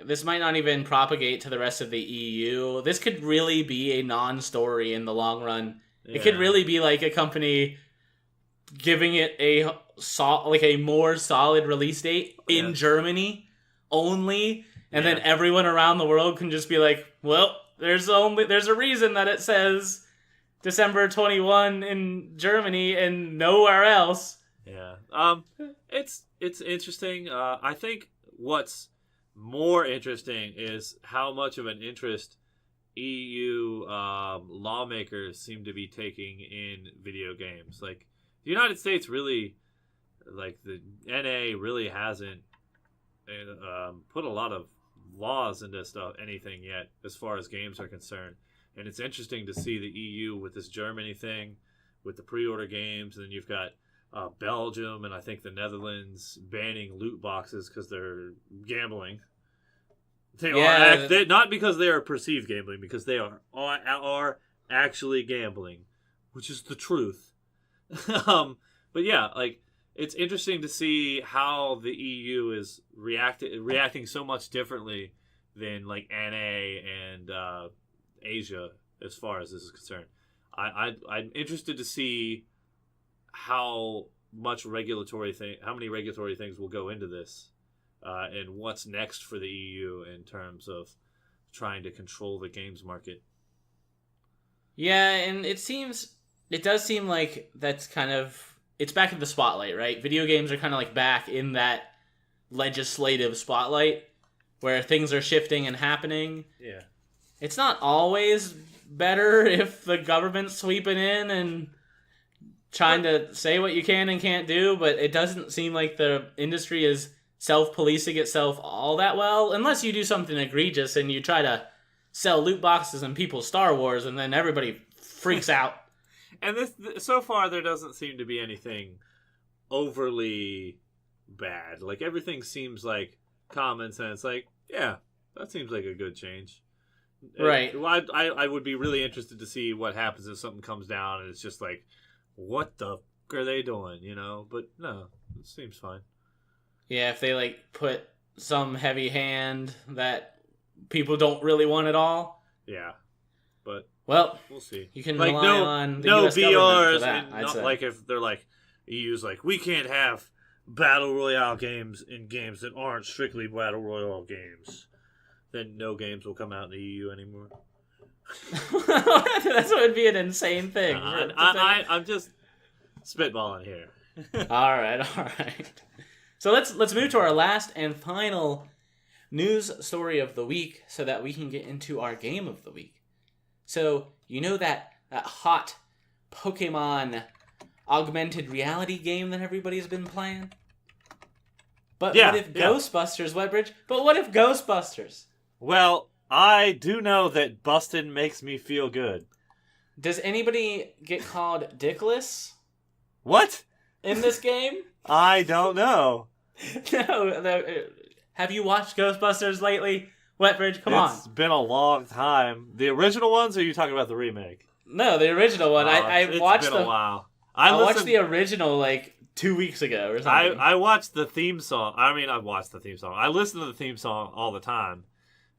this might not even propagate to the rest of the EU. This could really be a non-story in the long run. Yeah. It could really be like a company giving it a more solid release date in Germany only, and then everyone around the world can just be like, well, there's a reason that it says December 21 in Germany and nowhere else. Yeah. It's interesting. I think what's more interesting is how much of an interest EU lawmakers seem to be taking in video games. Like the United States really, like the NA really hasn't put a lot of laws into anything yet as far as games are concerned. And it's interesting to see the EU with this Germany thing, with the pre-order games, and then you've got Belgium and I think the Netherlands banning loot boxes because they're gambling. They are not because they are perceived gambling, because they are actually gambling, which is the truth. But yeah, like it's interesting to see how the EU is reacting so much differently than like NA and Asia as far as this is concerned. I'm interested to see how many regulatory things will go into this, and what's next for the EU in terms of trying to control the games market. Yeah, and it does seem like that's kind of, it's back in the spotlight, right? Video games are kind of like back in that legislative spotlight where things are shifting and happening. Yeah. It's not always better if the government's sweeping in and trying to say what you can and can't do, but it doesn't seem like the industry is self-policing itself all that well, unless you do something egregious and you try to sell loot boxes and people's Star Wars, and then everybody freaks out. And so far, there doesn't seem to be anything overly bad. Like, everything seems like common sense. Like, yeah, that seems like a good change. Right. I would be really interested to see what happens if something comes down and it's just like, what the f*** are they doing, you know? But no, it seems fine. Yeah, if they, like, put some heavy hand that people don't really want at all. Yeah, but... Well, we'll see. You can rely on the US government for that, I'd say. Like if they're like EU's like, we can't have battle royale games in games that aren't strictly battle royale games, then no games will come out in the EU anymore. That would be an insane thing. I'm just spitballing here. All right. So let's move to our last and final news story of the week, so that we can get into our game of the week. So, you know that hot Pokemon augmented reality game that everybody's been playing? But what if Ghostbusters, Wetbridge? But what if Ghostbusters? Well, I do know that bustin' makes me feel good. Does anybody get called Dickless? What? In this game? I don't know. No. Have you watched Ghostbusters lately? Wetbridge, come on. It's been a long time. The original ones, or are you talking about the remake? No, the original one. I watched It's been a while. I watched the original like 2 weeks ago or something. I watched the theme song. I mean, I watched the theme song. I listen to the theme song all the time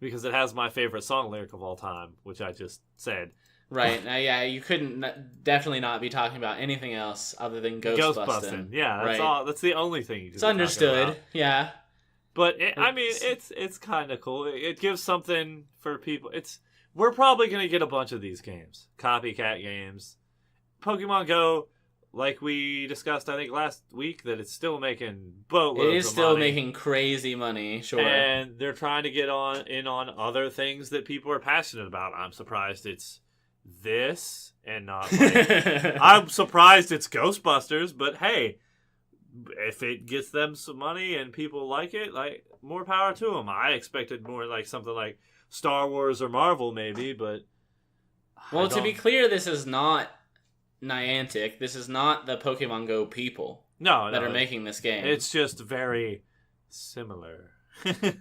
because it has my favorite song lyric of all time, which I just said. Right. Now, yeah, you couldn't definitely not be talking about anything else other than Ghostbusting. Yeah, that's all. That's the only thing you could It's understood. Yeah. But I mean, it's kind of cool. It gives something for people. We're probably going to get a bunch of these games, copycat games. Pokemon Go, like we discussed, I think last week, that it's still making boatloads of money. It is still making crazy money, sure. And they're trying to get in on other things that people are passionate about. I'm surprised it's this and not like, I'm surprised it's Ghostbusters, but hey, if it gets them some money and people like it, like, more power to them. I expected more like something like Star Wars or Marvel maybe, but well, to be clear, this is not Niantic. This is not the Pokemon Go people that are making this game. It's just very similar.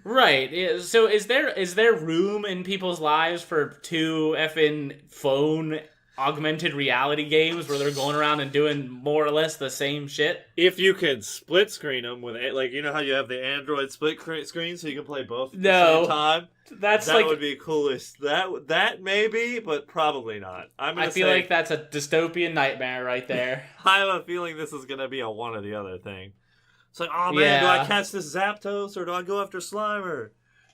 Right. So is there room in people's lives for 2 effing phone augmented reality games where they're going around and doing more or less the same shit? If you can split screen them with, like, you know how you have the Android split screen so you can play both at the same time? That would be coolest. That maybe, but probably not. I feel like that's a dystopian nightmare right there. I have a feeling this is going to be a one or the other thing. It's like, oh man, do I catch this Zapdos or do I go after Slimer?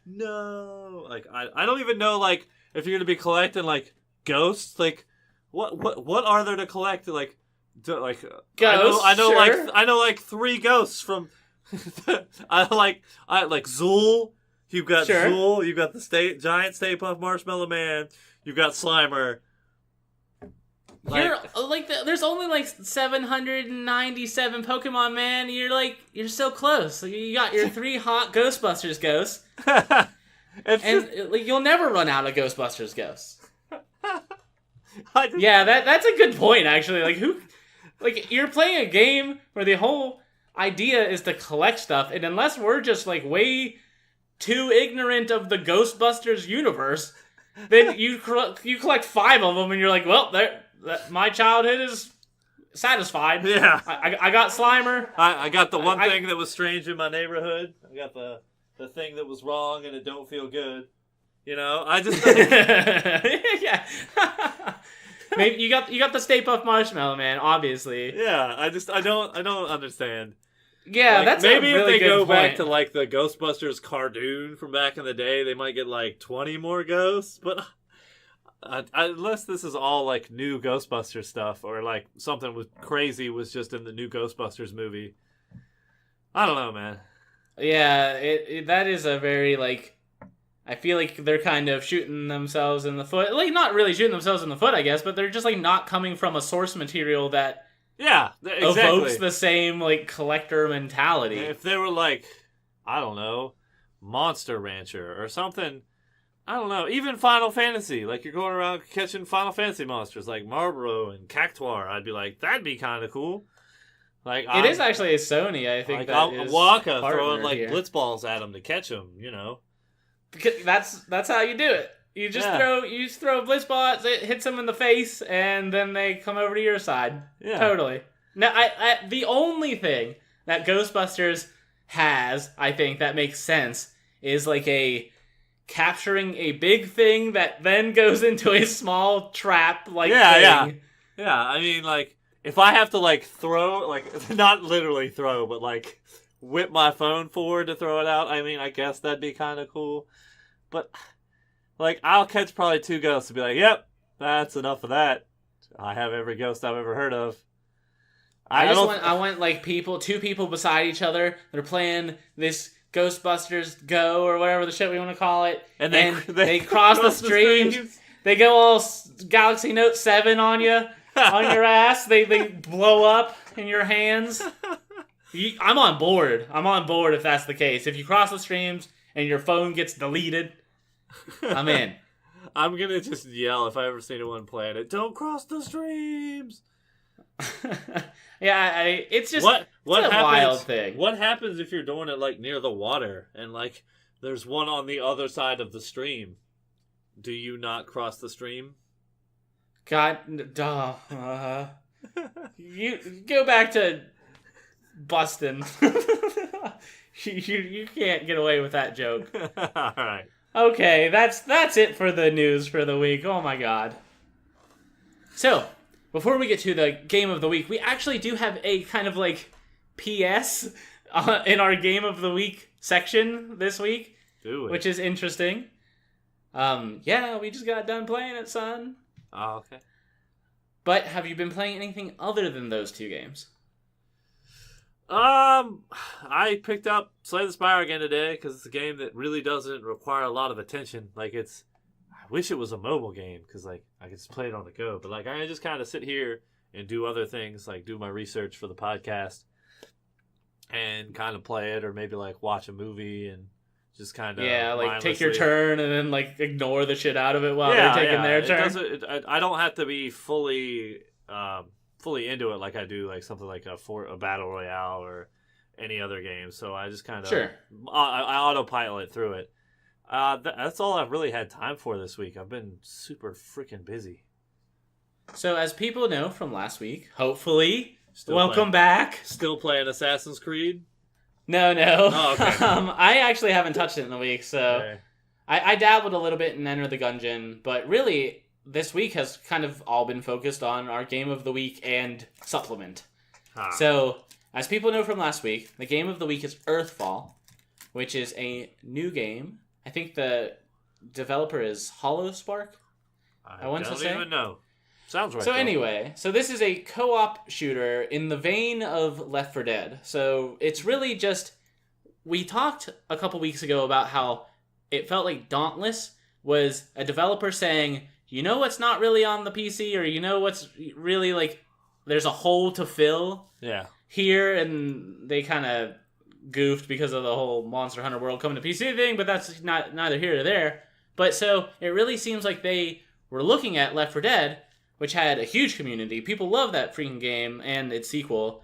No. Like, I don't even know, like, if you're going to be collecting, like, ghosts, like, what are there to collect? Like, ghosts. I know like 3 ghosts from. I like Zool. You've got Zool. You've got the giant Stay Puft Marshmallow Man. You've got Slimer. There's only like 797 Pokemon, man. You're so close. Like, you got your 3 hot Ghostbusters ghosts, you'll never run out of Ghostbusters ghosts. That's a good point, actually. You're playing a game where the whole idea is to collect stuff, and unless we're just like way too ignorant of the Ghostbusters universe, then you collect 5 of them, and you're like, well, my childhood is satisfied. Yeah, I got Slimer. I got the one thing that was strange in my neighborhood. I got the thing that was wrong, and it don't feel good. You know, I just yeah. Maybe you got the Stay Puft Marshmallow Man, obviously. Yeah, I don't understand. Yeah, like, that's maybe a really if they good go point. back to like the Ghostbusters cartoon from back in the day, they might get like 20 more ghosts. But unless this is all like new Ghostbusters stuff, or like something crazy was just in the new Ghostbusters movie, I don't know, man. Yeah, that is a very like. I feel like they're kind of shooting themselves in the foot. Like, not really shooting themselves in the foot, I guess, but they're just, like, not coming from a source material that evokes the same, like, collector mentality. If they were, like, I don't know, Monster Rancher or something, I don't know, even Final Fantasy. Like, you're going around catching Final Fantasy monsters like Marlboro and Cactuar. I'd be like, that'd be kind of cool. Like, it is actually a Sony, I think, that is Waka throwing, like, here. blitzballs at them to catch them, you know. That's how you do it. You just throw a blitzball, it hits them in the face, and then they come over to your side. Yeah. Totally. Now, the only thing that Ghostbusters has, I think, that makes sense is like capturing a big thing that then goes into a small trap thing. Yeah. I mean, like, if I have to like throw, like, not literally throw, but like whip my phone forward to throw it out, I mean, I guess that'd be kind of cool. But, like, I'll catch probably 2 ghosts and be like, yep, that's enough of that. I have every ghost I've ever heard of. I want like 2 people beside each other. They're playing this Ghostbusters Go or whatever the shit we want to call it. And they cross the streams. They go all Galaxy Note 7 on you, on your ass. They blow up in your hands. I'm on board. If that's the case. If you cross the streams and your phone gets deleted, I'm in. I'm gonna just yell if I ever see anyone playing it. Don't cross the streams. Yeah, it's just what it's a happens, wild thing. What happens if you're doing it like near the water and like there's one on the other side of the stream? Do you not cross the stream? God, duh. You go back to Bustin'. you can't get away with that joke. All right. Okay, that's it for the news for the week. Oh my god. So, before we get to the game of the week, we actually do have a kind of like PS in our game of the week section this week, which is interesting. Yeah, we just got done playing it, son. Oh, okay. But have you been playing anything other than those two games? I picked up Slay the Spire again today because it's a game that really doesn't require a lot of attention. Like I wish it was a mobile game because like I could just play it on the go. But like I can just kind of sit here and do other things, like do my research for the podcast and kind of play it, or maybe like watch a movie and just kind of like take your turn and then like ignore the shit out of it while they're taking their turn. I don't have to be fully into it like I do like something like a battle royale or any other game. So I just kind of I autopilot through it. That's all I've really had time for this week. I've been super freaking busy. So as people know from last week, hopefully, welcome back. Still playing Assassin's Creed? No. Oh, okay. I actually haven't touched it in a week, so okay. I dabbled a little bit in Enter the Gungeon, but really this week has kind of all been focused on our game of the week and supplement. So, as people know from last week, the game of the week is Earthfall, which is a new game. I think the developer is Hollow Spark. I don't even know. Sounds right. So anyway, so this is a co-op shooter in the vein of Left 4 Dead. So it's really just, we talked a couple weeks ago about how it felt like Dauntless was a developer saying, you know what's not really on the PC, or you know what's really like, there's a hole to fill here, and they kind of goofed because of the whole Monster Hunter World coming to PC thing, but that's neither here nor there. But so it really seems like they were looking at Left 4 Dead, which had a huge community. People love that freaking game and its sequel.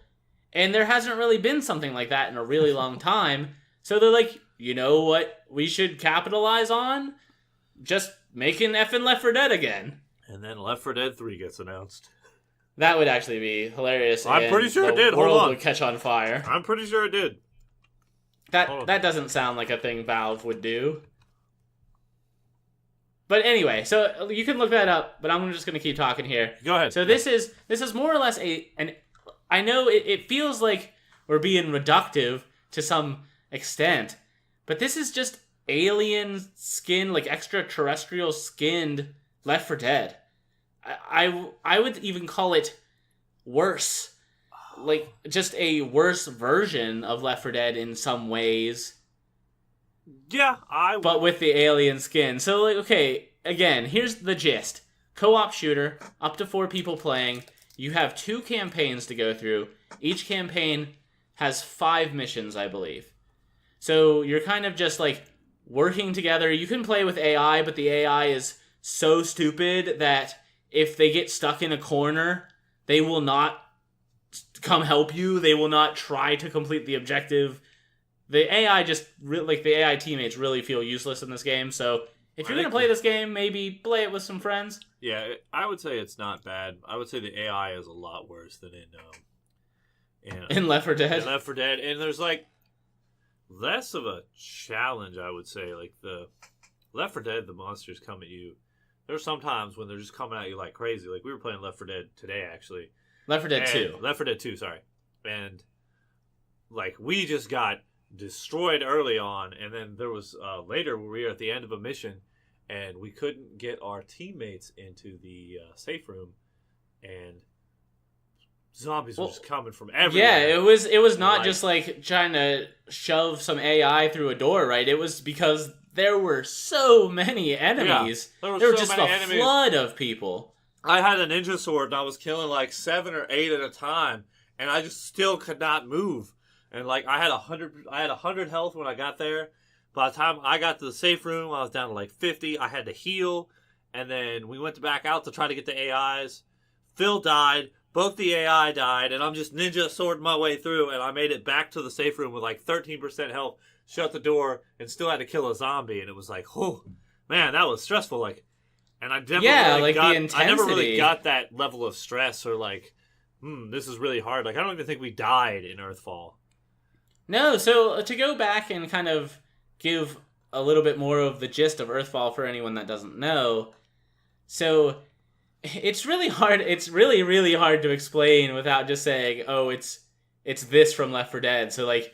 And there hasn't really been something like that in a really long time. So they're like, you know what we should capitalize on? Just making effing Left 4 Dead again. And then Left 4 Dead 3 gets announced. That would actually be hilarious. I'm pretty sure it did. The world would catch on fire. I'm pretty sure it did. That doesn't sound like a thing Valve would do. But anyway, so you can look that up, but I'm just going to keep talking here. Go ahead. So this is more or less an I know it feels like we're being reductive to some extent, but this is just alien skin, like extraterrestrial skinned Left 4 Dead. I would even call it worse. Like just a worse version of Left 4 Dead in some ways. Yeah, but with the alien skin. So, like, okay, again, here's the gist. Co-op shooter, up to 4 people playing. You have 2 campaigns to go through. Each campaign has 5 missions, I believe. So you're kind of just, like, working together. You can play with AI, but the AI is so stupid that if they get stuck in a corner, they will not come help you. They will not try to complete the objective. The AI the AI teammates really feel useless in this game, so if you're going to play this game, maybe play it with some friends. Yeah, I would say it's not bad. I would say the AI is a lot worse than in Left 4 Dead. In Left 4 Dead, and there's like less of a challenge, I would say. Like the Left 4 Dead, the monsters come at you. There's sometimes when they're just coming at you like crazy. Like we were playing Left 4 Dead today, actually. Left 4 Dead 2. Left 4 Dead 2, sorry. And like we just got destroyed early on, and then there was later where we were at the end of a mission and we couldn't get our teammates into the safe room, and zombies were just coming from everywhere. Yeah, it was not just like trying to shove some AI through a door, right? It was because there were so many enemies. Yeah, there were just a flood of people. I had a ninja sword and I was killing like 7 or 8 at a time, and I just still could not move. And like I had 100 health when I got there. By the time I got to the safe room, I was down to like 50. I had to heal, and then we went back out to try to get the AIs. Phil died. Both the AI died, and I'm just ninja swording my way through, and I made it back to the safe room with like 13% health, shut the door, and still had to kill a zombie. And it was like, oh, man, that was stressful. Like, And I never the intensity. I never really got that level of stress or like, this is really hard. Like, I don't even think we died in Earthfall. No, so to go back and kind of give a little bit more of the gist of Earthfall for anyone that doesn't know. So it's really hard. It's really, really hard to explain without just saying, oh, it's this from Left 4 Dead. So, like,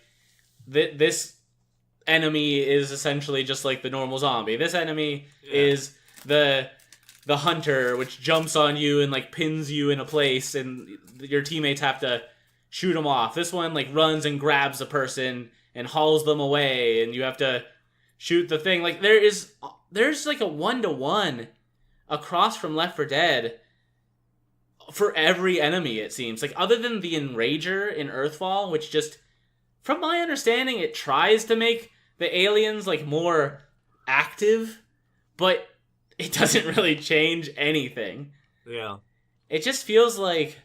this enemy is essentially just like the normal zombie. This enemy is the hunter, which jumps on you and, like, pins you in a place, and your teammates have to shoot him off. This one, like, runs and grabs a person and hauls them away, and you have to shoot the thing. Like, there's like a 1-to-1 across from Left 4 Dead for every enemy, it seems. Like, other than the Enrager in Earthfall, which just, from my understanding, it tries to make the aliens, like, more active, but it doesn't really change anything. Yeah. It just feels like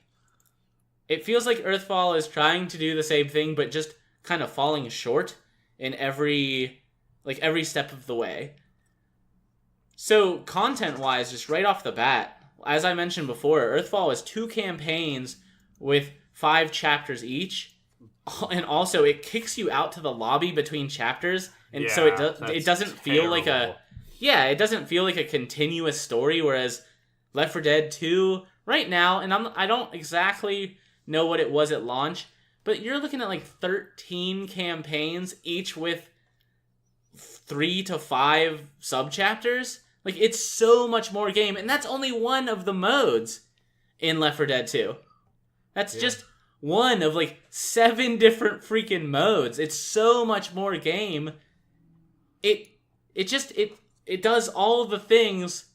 Earthfall is trying to do the same thing, but just kind of falling short in every step of the way. So, content-wise, just right off the bat, as I mentioned before, Earthfall is 2 campaigns with 5 chapters each, and also it kicks you out to the lobby between chapters, and so it doesn't feel like it doesn't feel like a continuous story, whereas Left 4 Dead 2 right now, and I don't exactly know what it was at launch, but you're looking at like 13 campaigns, each with 3 to 5 sub-chapters. Like, it's so much more game, and that's only one of the modes in Left 4 Dead 2. That's just one of, like, 7 different freaking modes. It's so much more game. It does all the things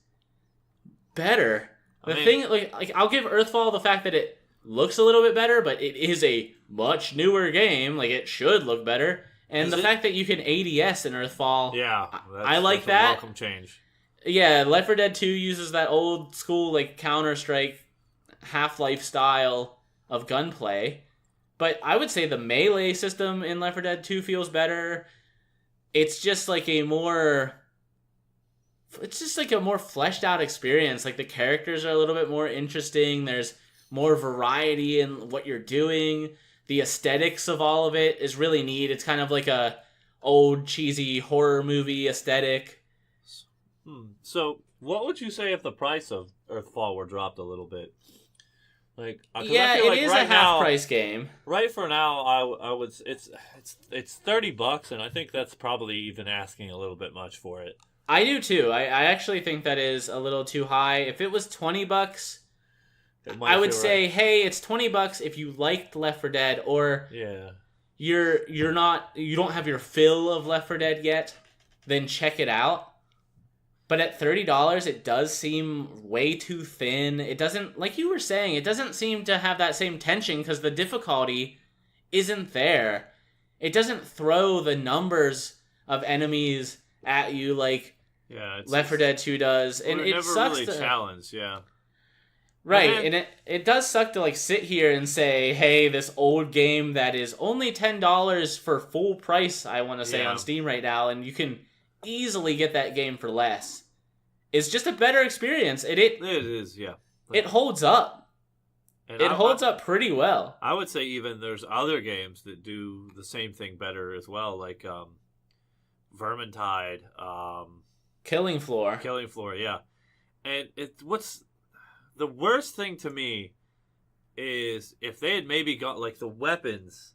better. I'll give Earthfall the fact that it looks a little bit better, but it is a much newer game. Like, it should look better. And the fact that you can ADS in Earthfall, I like that. Welcome change. Yeah, Left 4 Dead 2 uses that old school, like, Counter-Strike, Half-Life style of gunplay. But I would say the melee system in Left 4 Dead 2 feels better. It's just like a more fleshed out experience. Like, the characters are a little bit more interesting. There's more variety in what you're doing. The aesthetics of all of it is really neat. It's kind of like a old cheesy horror movie aesthetic. So, what would you say if the price of Earthfall were dropped a little bit? Like, it is a half-price game. Right for now, I would. It's $30, and I think that's probably even asking a little bit much for it. I do too. I actually think that is a little too high. If it was $20, I would say, hey, it's $20 if you liked Left 4 Dead, or you don't have your fill of Left 4 Dead yet, then check it out. But at $30, it does seem way too thin. It doesn't, like you were saying, it doesn't seem to have that same tension because the difficulty isn't there. It doesn't throw the numbers of enemies at you like Left 4 Dead 2 does. And it sucks really challenged, Right, and it does suck to, like, sit here and say, hey, this old game that is only $10 for full price, I want to say, on Steam right now, and you can easily get that game for less. It's just a better experience. It is, yeah. It holds up. It holds up pretty well. I would say even there's other games that do the same thing better as well, like Vermintide. Killing Floor, yeah. And what's the worst thing to me is if they had maybe got, like, the weapons.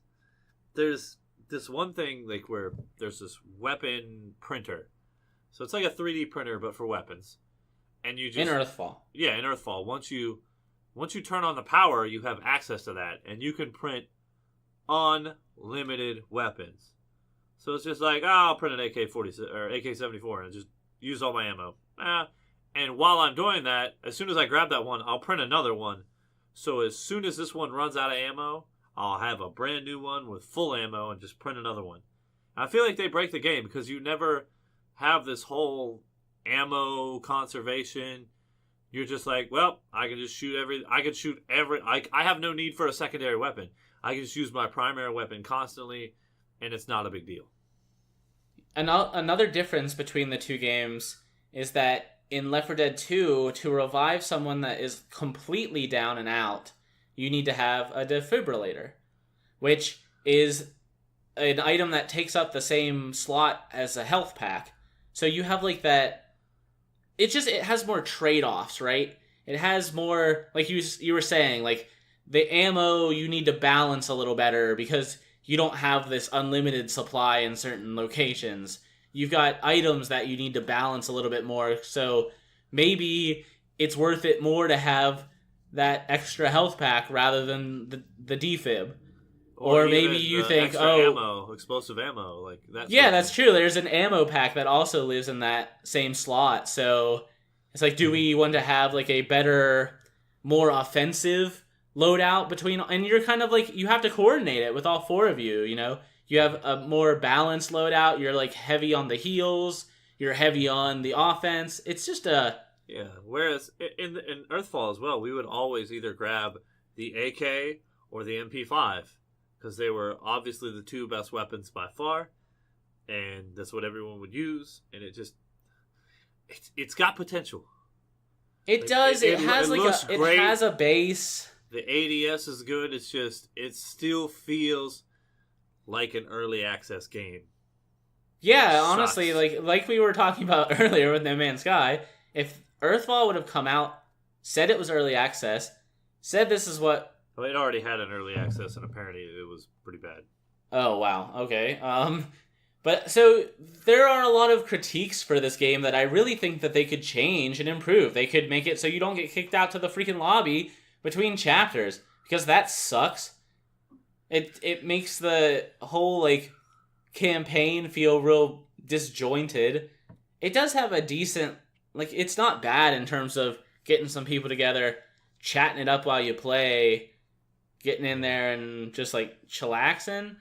There's this one thing, like, where there's this weapon printer. So it's like a 3D printer, but for weapons. And you just... In Earthfall. Yeah, in Earthfall. Once you turn on the power, you have access to that. And you can print unlimited weapons. So it's just like, I'll print an AK-47 or AK-74 and just use all my ammo. And while I'm doing that, as soon as I grab that one, I'll print another one. So as soon as this one runs out of ammo, I'll have a brand new one with full ammo and just print another one. I feel like they break the game because you never have this whole ammo conservation. You're just like, well, I can just shoot every. I have no need for a secondary weapon. I can just use my primary weapon constantly, and it's not a big deal. Another difference between the two games is that in Left 4 Dead 2, to revive someone that is completely down and out, you need to have a defibrillator, which is an item that takes up the same slot as a health pack. So you have like that. It has more trade-offs, right? It has more, like you were saying, like the ammo you need to balance a little better because you don't have this unlimited supply in certain locations. You've got items that you need to balance a little bit more, so maybe it's worth it more to have that extra health pack rather than the defib. Or maybe you think, ammo, explosive ammo, like that. Yeah, that's true. There's an ammo pack that also lives in that same slot. So it's like, do we want to have like a better, more offensive loadout between? And you're kind of like, you have to coordinate it with all four of you. You know, you have a more balanced loadout. You're like heavy on the heals. You're heavy on the offense. It's just a Whereas in Earthfall as well, we would always either grab the AK or the MP5. Because they were obviously the two best weapons by far, and that's what everyone would use. And it's got potential. It does. It has a base. The ADS is good. It's just it still feels like an early access game. Yeah, honestly, like we were talking about earlier with No Man's Sky, if Earthfall would have come out, said it was early access, said this is what. Well, it already had an early access, and apparently it was pretty bad. Oh, wow. Okay. But so there are a lot of critiques for this game that I really think that they could change and improve. They could make it so you don't get kicked out to the freaking lobby between chapters, because that sucks. It makes the whole, like, campaign feel real disjointed. It does have a decent, like, it's not bad in terms of getting some people together, chatting it up while you play, getting in there and just like chillaxing.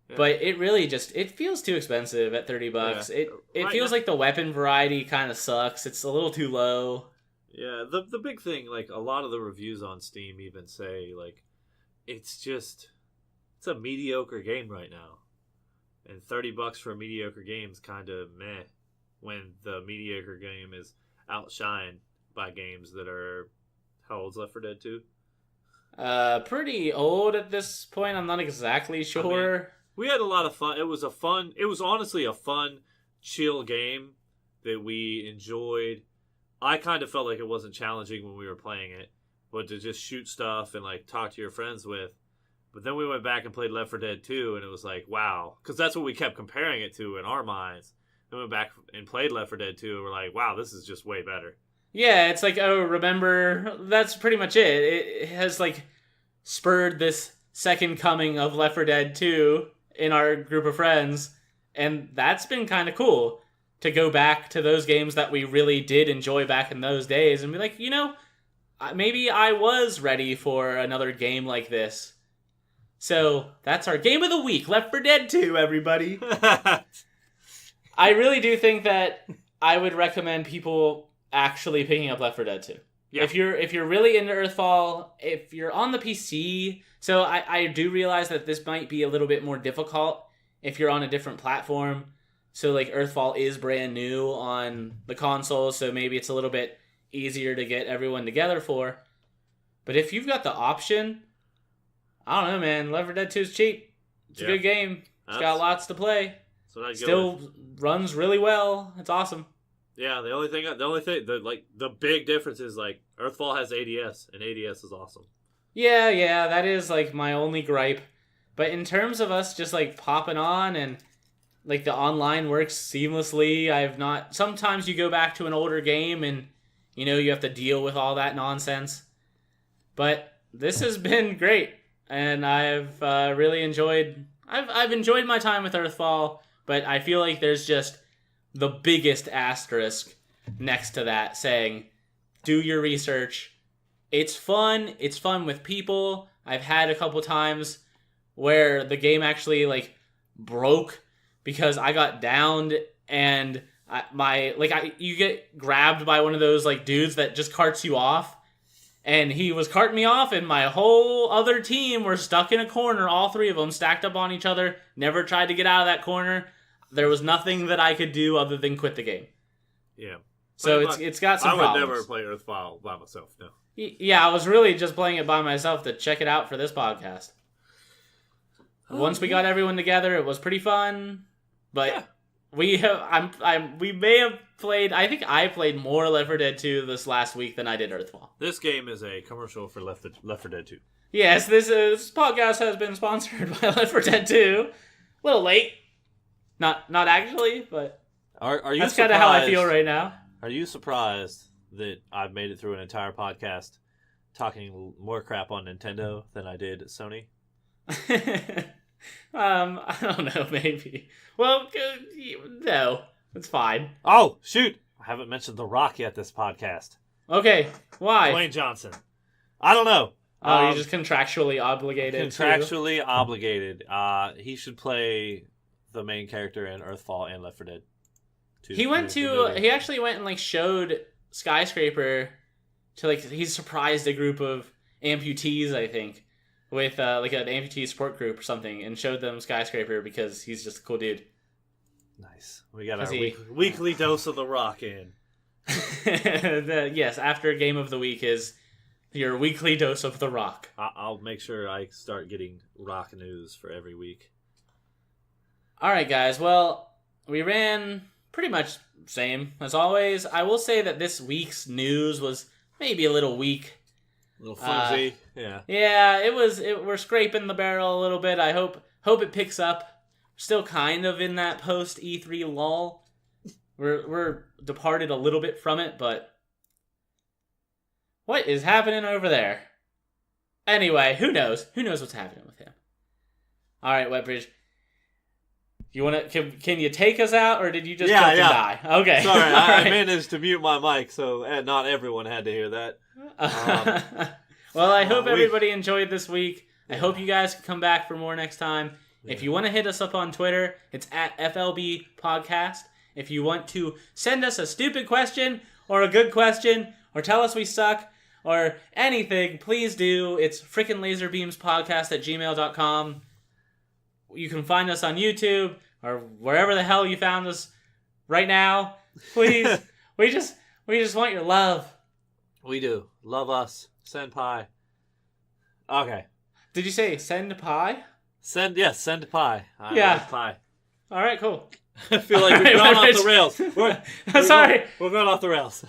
Yeah. But it really it feels too expensive at $30. Yeah. It right feels now, like the weapon variety kind of sucks. It's a little too low. Yeah, the big thing, like a lot of the reviews on Steam even say like it's a mediocre game right now. And $30 for a mediocre game is kind of meh when the mediocre game is outshined by games that are, how old's Left 4 Dead 2? Pretty old at this point. I'm not exactly sure. I mean, we had a lot of fun. It was honestly a fun, chill game that we enjoyed. I kind of felt like it wasn't challenging when we were playing it, but to just shoot stuff and like talk to your friends with. But then we went back and played Left 4 Dead 2, and it was like, wow. Because that's what we kept comparing it to in our minds. Then we went back and played Left 4 Dead 2, and we're like, wow, this is just way better. Yeah, it's like, oh, remember, that's pretty much it. It has, like, spurred this second coming of Left 4 Dead 2 in our group of friends, and that's been kind of cool to go back to those games that we really did enjoy back in those days and be like, you know, maybe I was ready for another game like this. So, that's our game of the week, Left 4 Dead 2, everybody. I really do think that I would recommend people actually picking up Left 4 Dead 2. Yeah. If you're really into Earthfall, if you're on the PC, so I do realize that this might be a little bit more difficult if you're on a different platform. So like Earthfall is brand new on the console, so maybe it's a little bit easier to get everyone together for. But if you've got the option, I don't know, man. Left 4 Dead 2 is cheap. It's a good game. It's got lots to play. Still runs really well. It's awesome. Yeah, the big difference is like Earthfall has ADS, and ADS is awesome. Yeah, that is like my only gripe. But in terms of us just like popping on and like the online works seamlessly, sometimes you go back to an older game and you know you have to deal with all that nonsense. But this has been great, and I've really enjoyed. I've enjoyed my time with Earthfall, but I feel like there's just the biggest asterisk next to that saying, do your research. It's fun. It's fun with people. I've had a couple times where the game actually broke because I got downed and you get grabbed by one of those dudes that just carts you off, and he was carting me off and my whole other team were stuck in a corner, all three of them stacked up on each other, never tried to get out of that corner. There was nothing that I could do other than quit the game. Yeah. So it's got some problems. I would never play Earthfall by myself, no. Yeah, I was really just playing it by myself to check it out for this podcast. Once we got everyone together, it was pretty fun. But we may have played. I think I played more Left 4 Dead 2 this last week than I did Earthfall. This game is a commercial for Left 4 Dead 2. Yes, this podcast has been sponsored by Left 4 Dead 2. A little late, not actually, but are you? That's kind of how I feel right now. Are you surprised that I've made it through an entire podcast talking more crap on Nintendo than I did Sony? I don't know, maybe. Well, no, it's fine. Oh, shoot! I haven't mentioned The Rock yet this podcast. Okay, why? Dwayne Johnson. I don't know. Oh, you're just contractually obligated. Contractually obligated. He should play the main character in Earthfall and Left 4 Dead 2. He actually went and showed Skyscraper to he surprised a group of amputees, I think, with an amputee support group or something, and showed them Skyscraper because he's just a cool dude. Nice. We got our weekly dose of The Rock in. Yes, after Game of the Week is your weekly dose of The Rock. I'll make sure I start getting Rock news for every week. All right, guys. Well, we ran pretty much same as always. I will say that this week's news was maybe a little weak. A little flimsy, yeah. Yeah, we're scraping the barrel a little bit. I hope it picks up. Still kind of in that post E3 lull. We're departed a little bit from it, but what is happening over there? Anyway, who knows? Who knows what's happening with him? All right, Wetbridge. You want to? Can you take us out, or did you just die? Okay. Sorry, I managed to mute my mic, so not everyone had to hear that. Well, I hope everybody enjoyed this week. I hope you guys can come back for more next time. Yeah. If you want to hit us up on Twitter, it's at FLB Podcast. If you want to send us a stupid question or a good question or tell us we suck or anything, please do. It's frickin'laserbeamspodcast@gmail.com. You can find us on YouTube or wherever the hell you found us right now. Please, we just want your love. We do. Love us. Send pie. Okay. Did you say send pie? Send pie. I like pie. All right, cool. I feel like we've gone off the rails. We're sorry. We're going off the rails.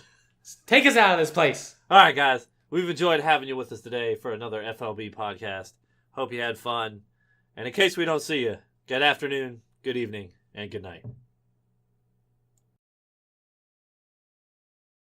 Take us out of this place. All right, guys. We've enjoyed having you with us today for another FLB podcast. Hope you had fun. And in case we don't see you, good afternoon, good evening, and good night.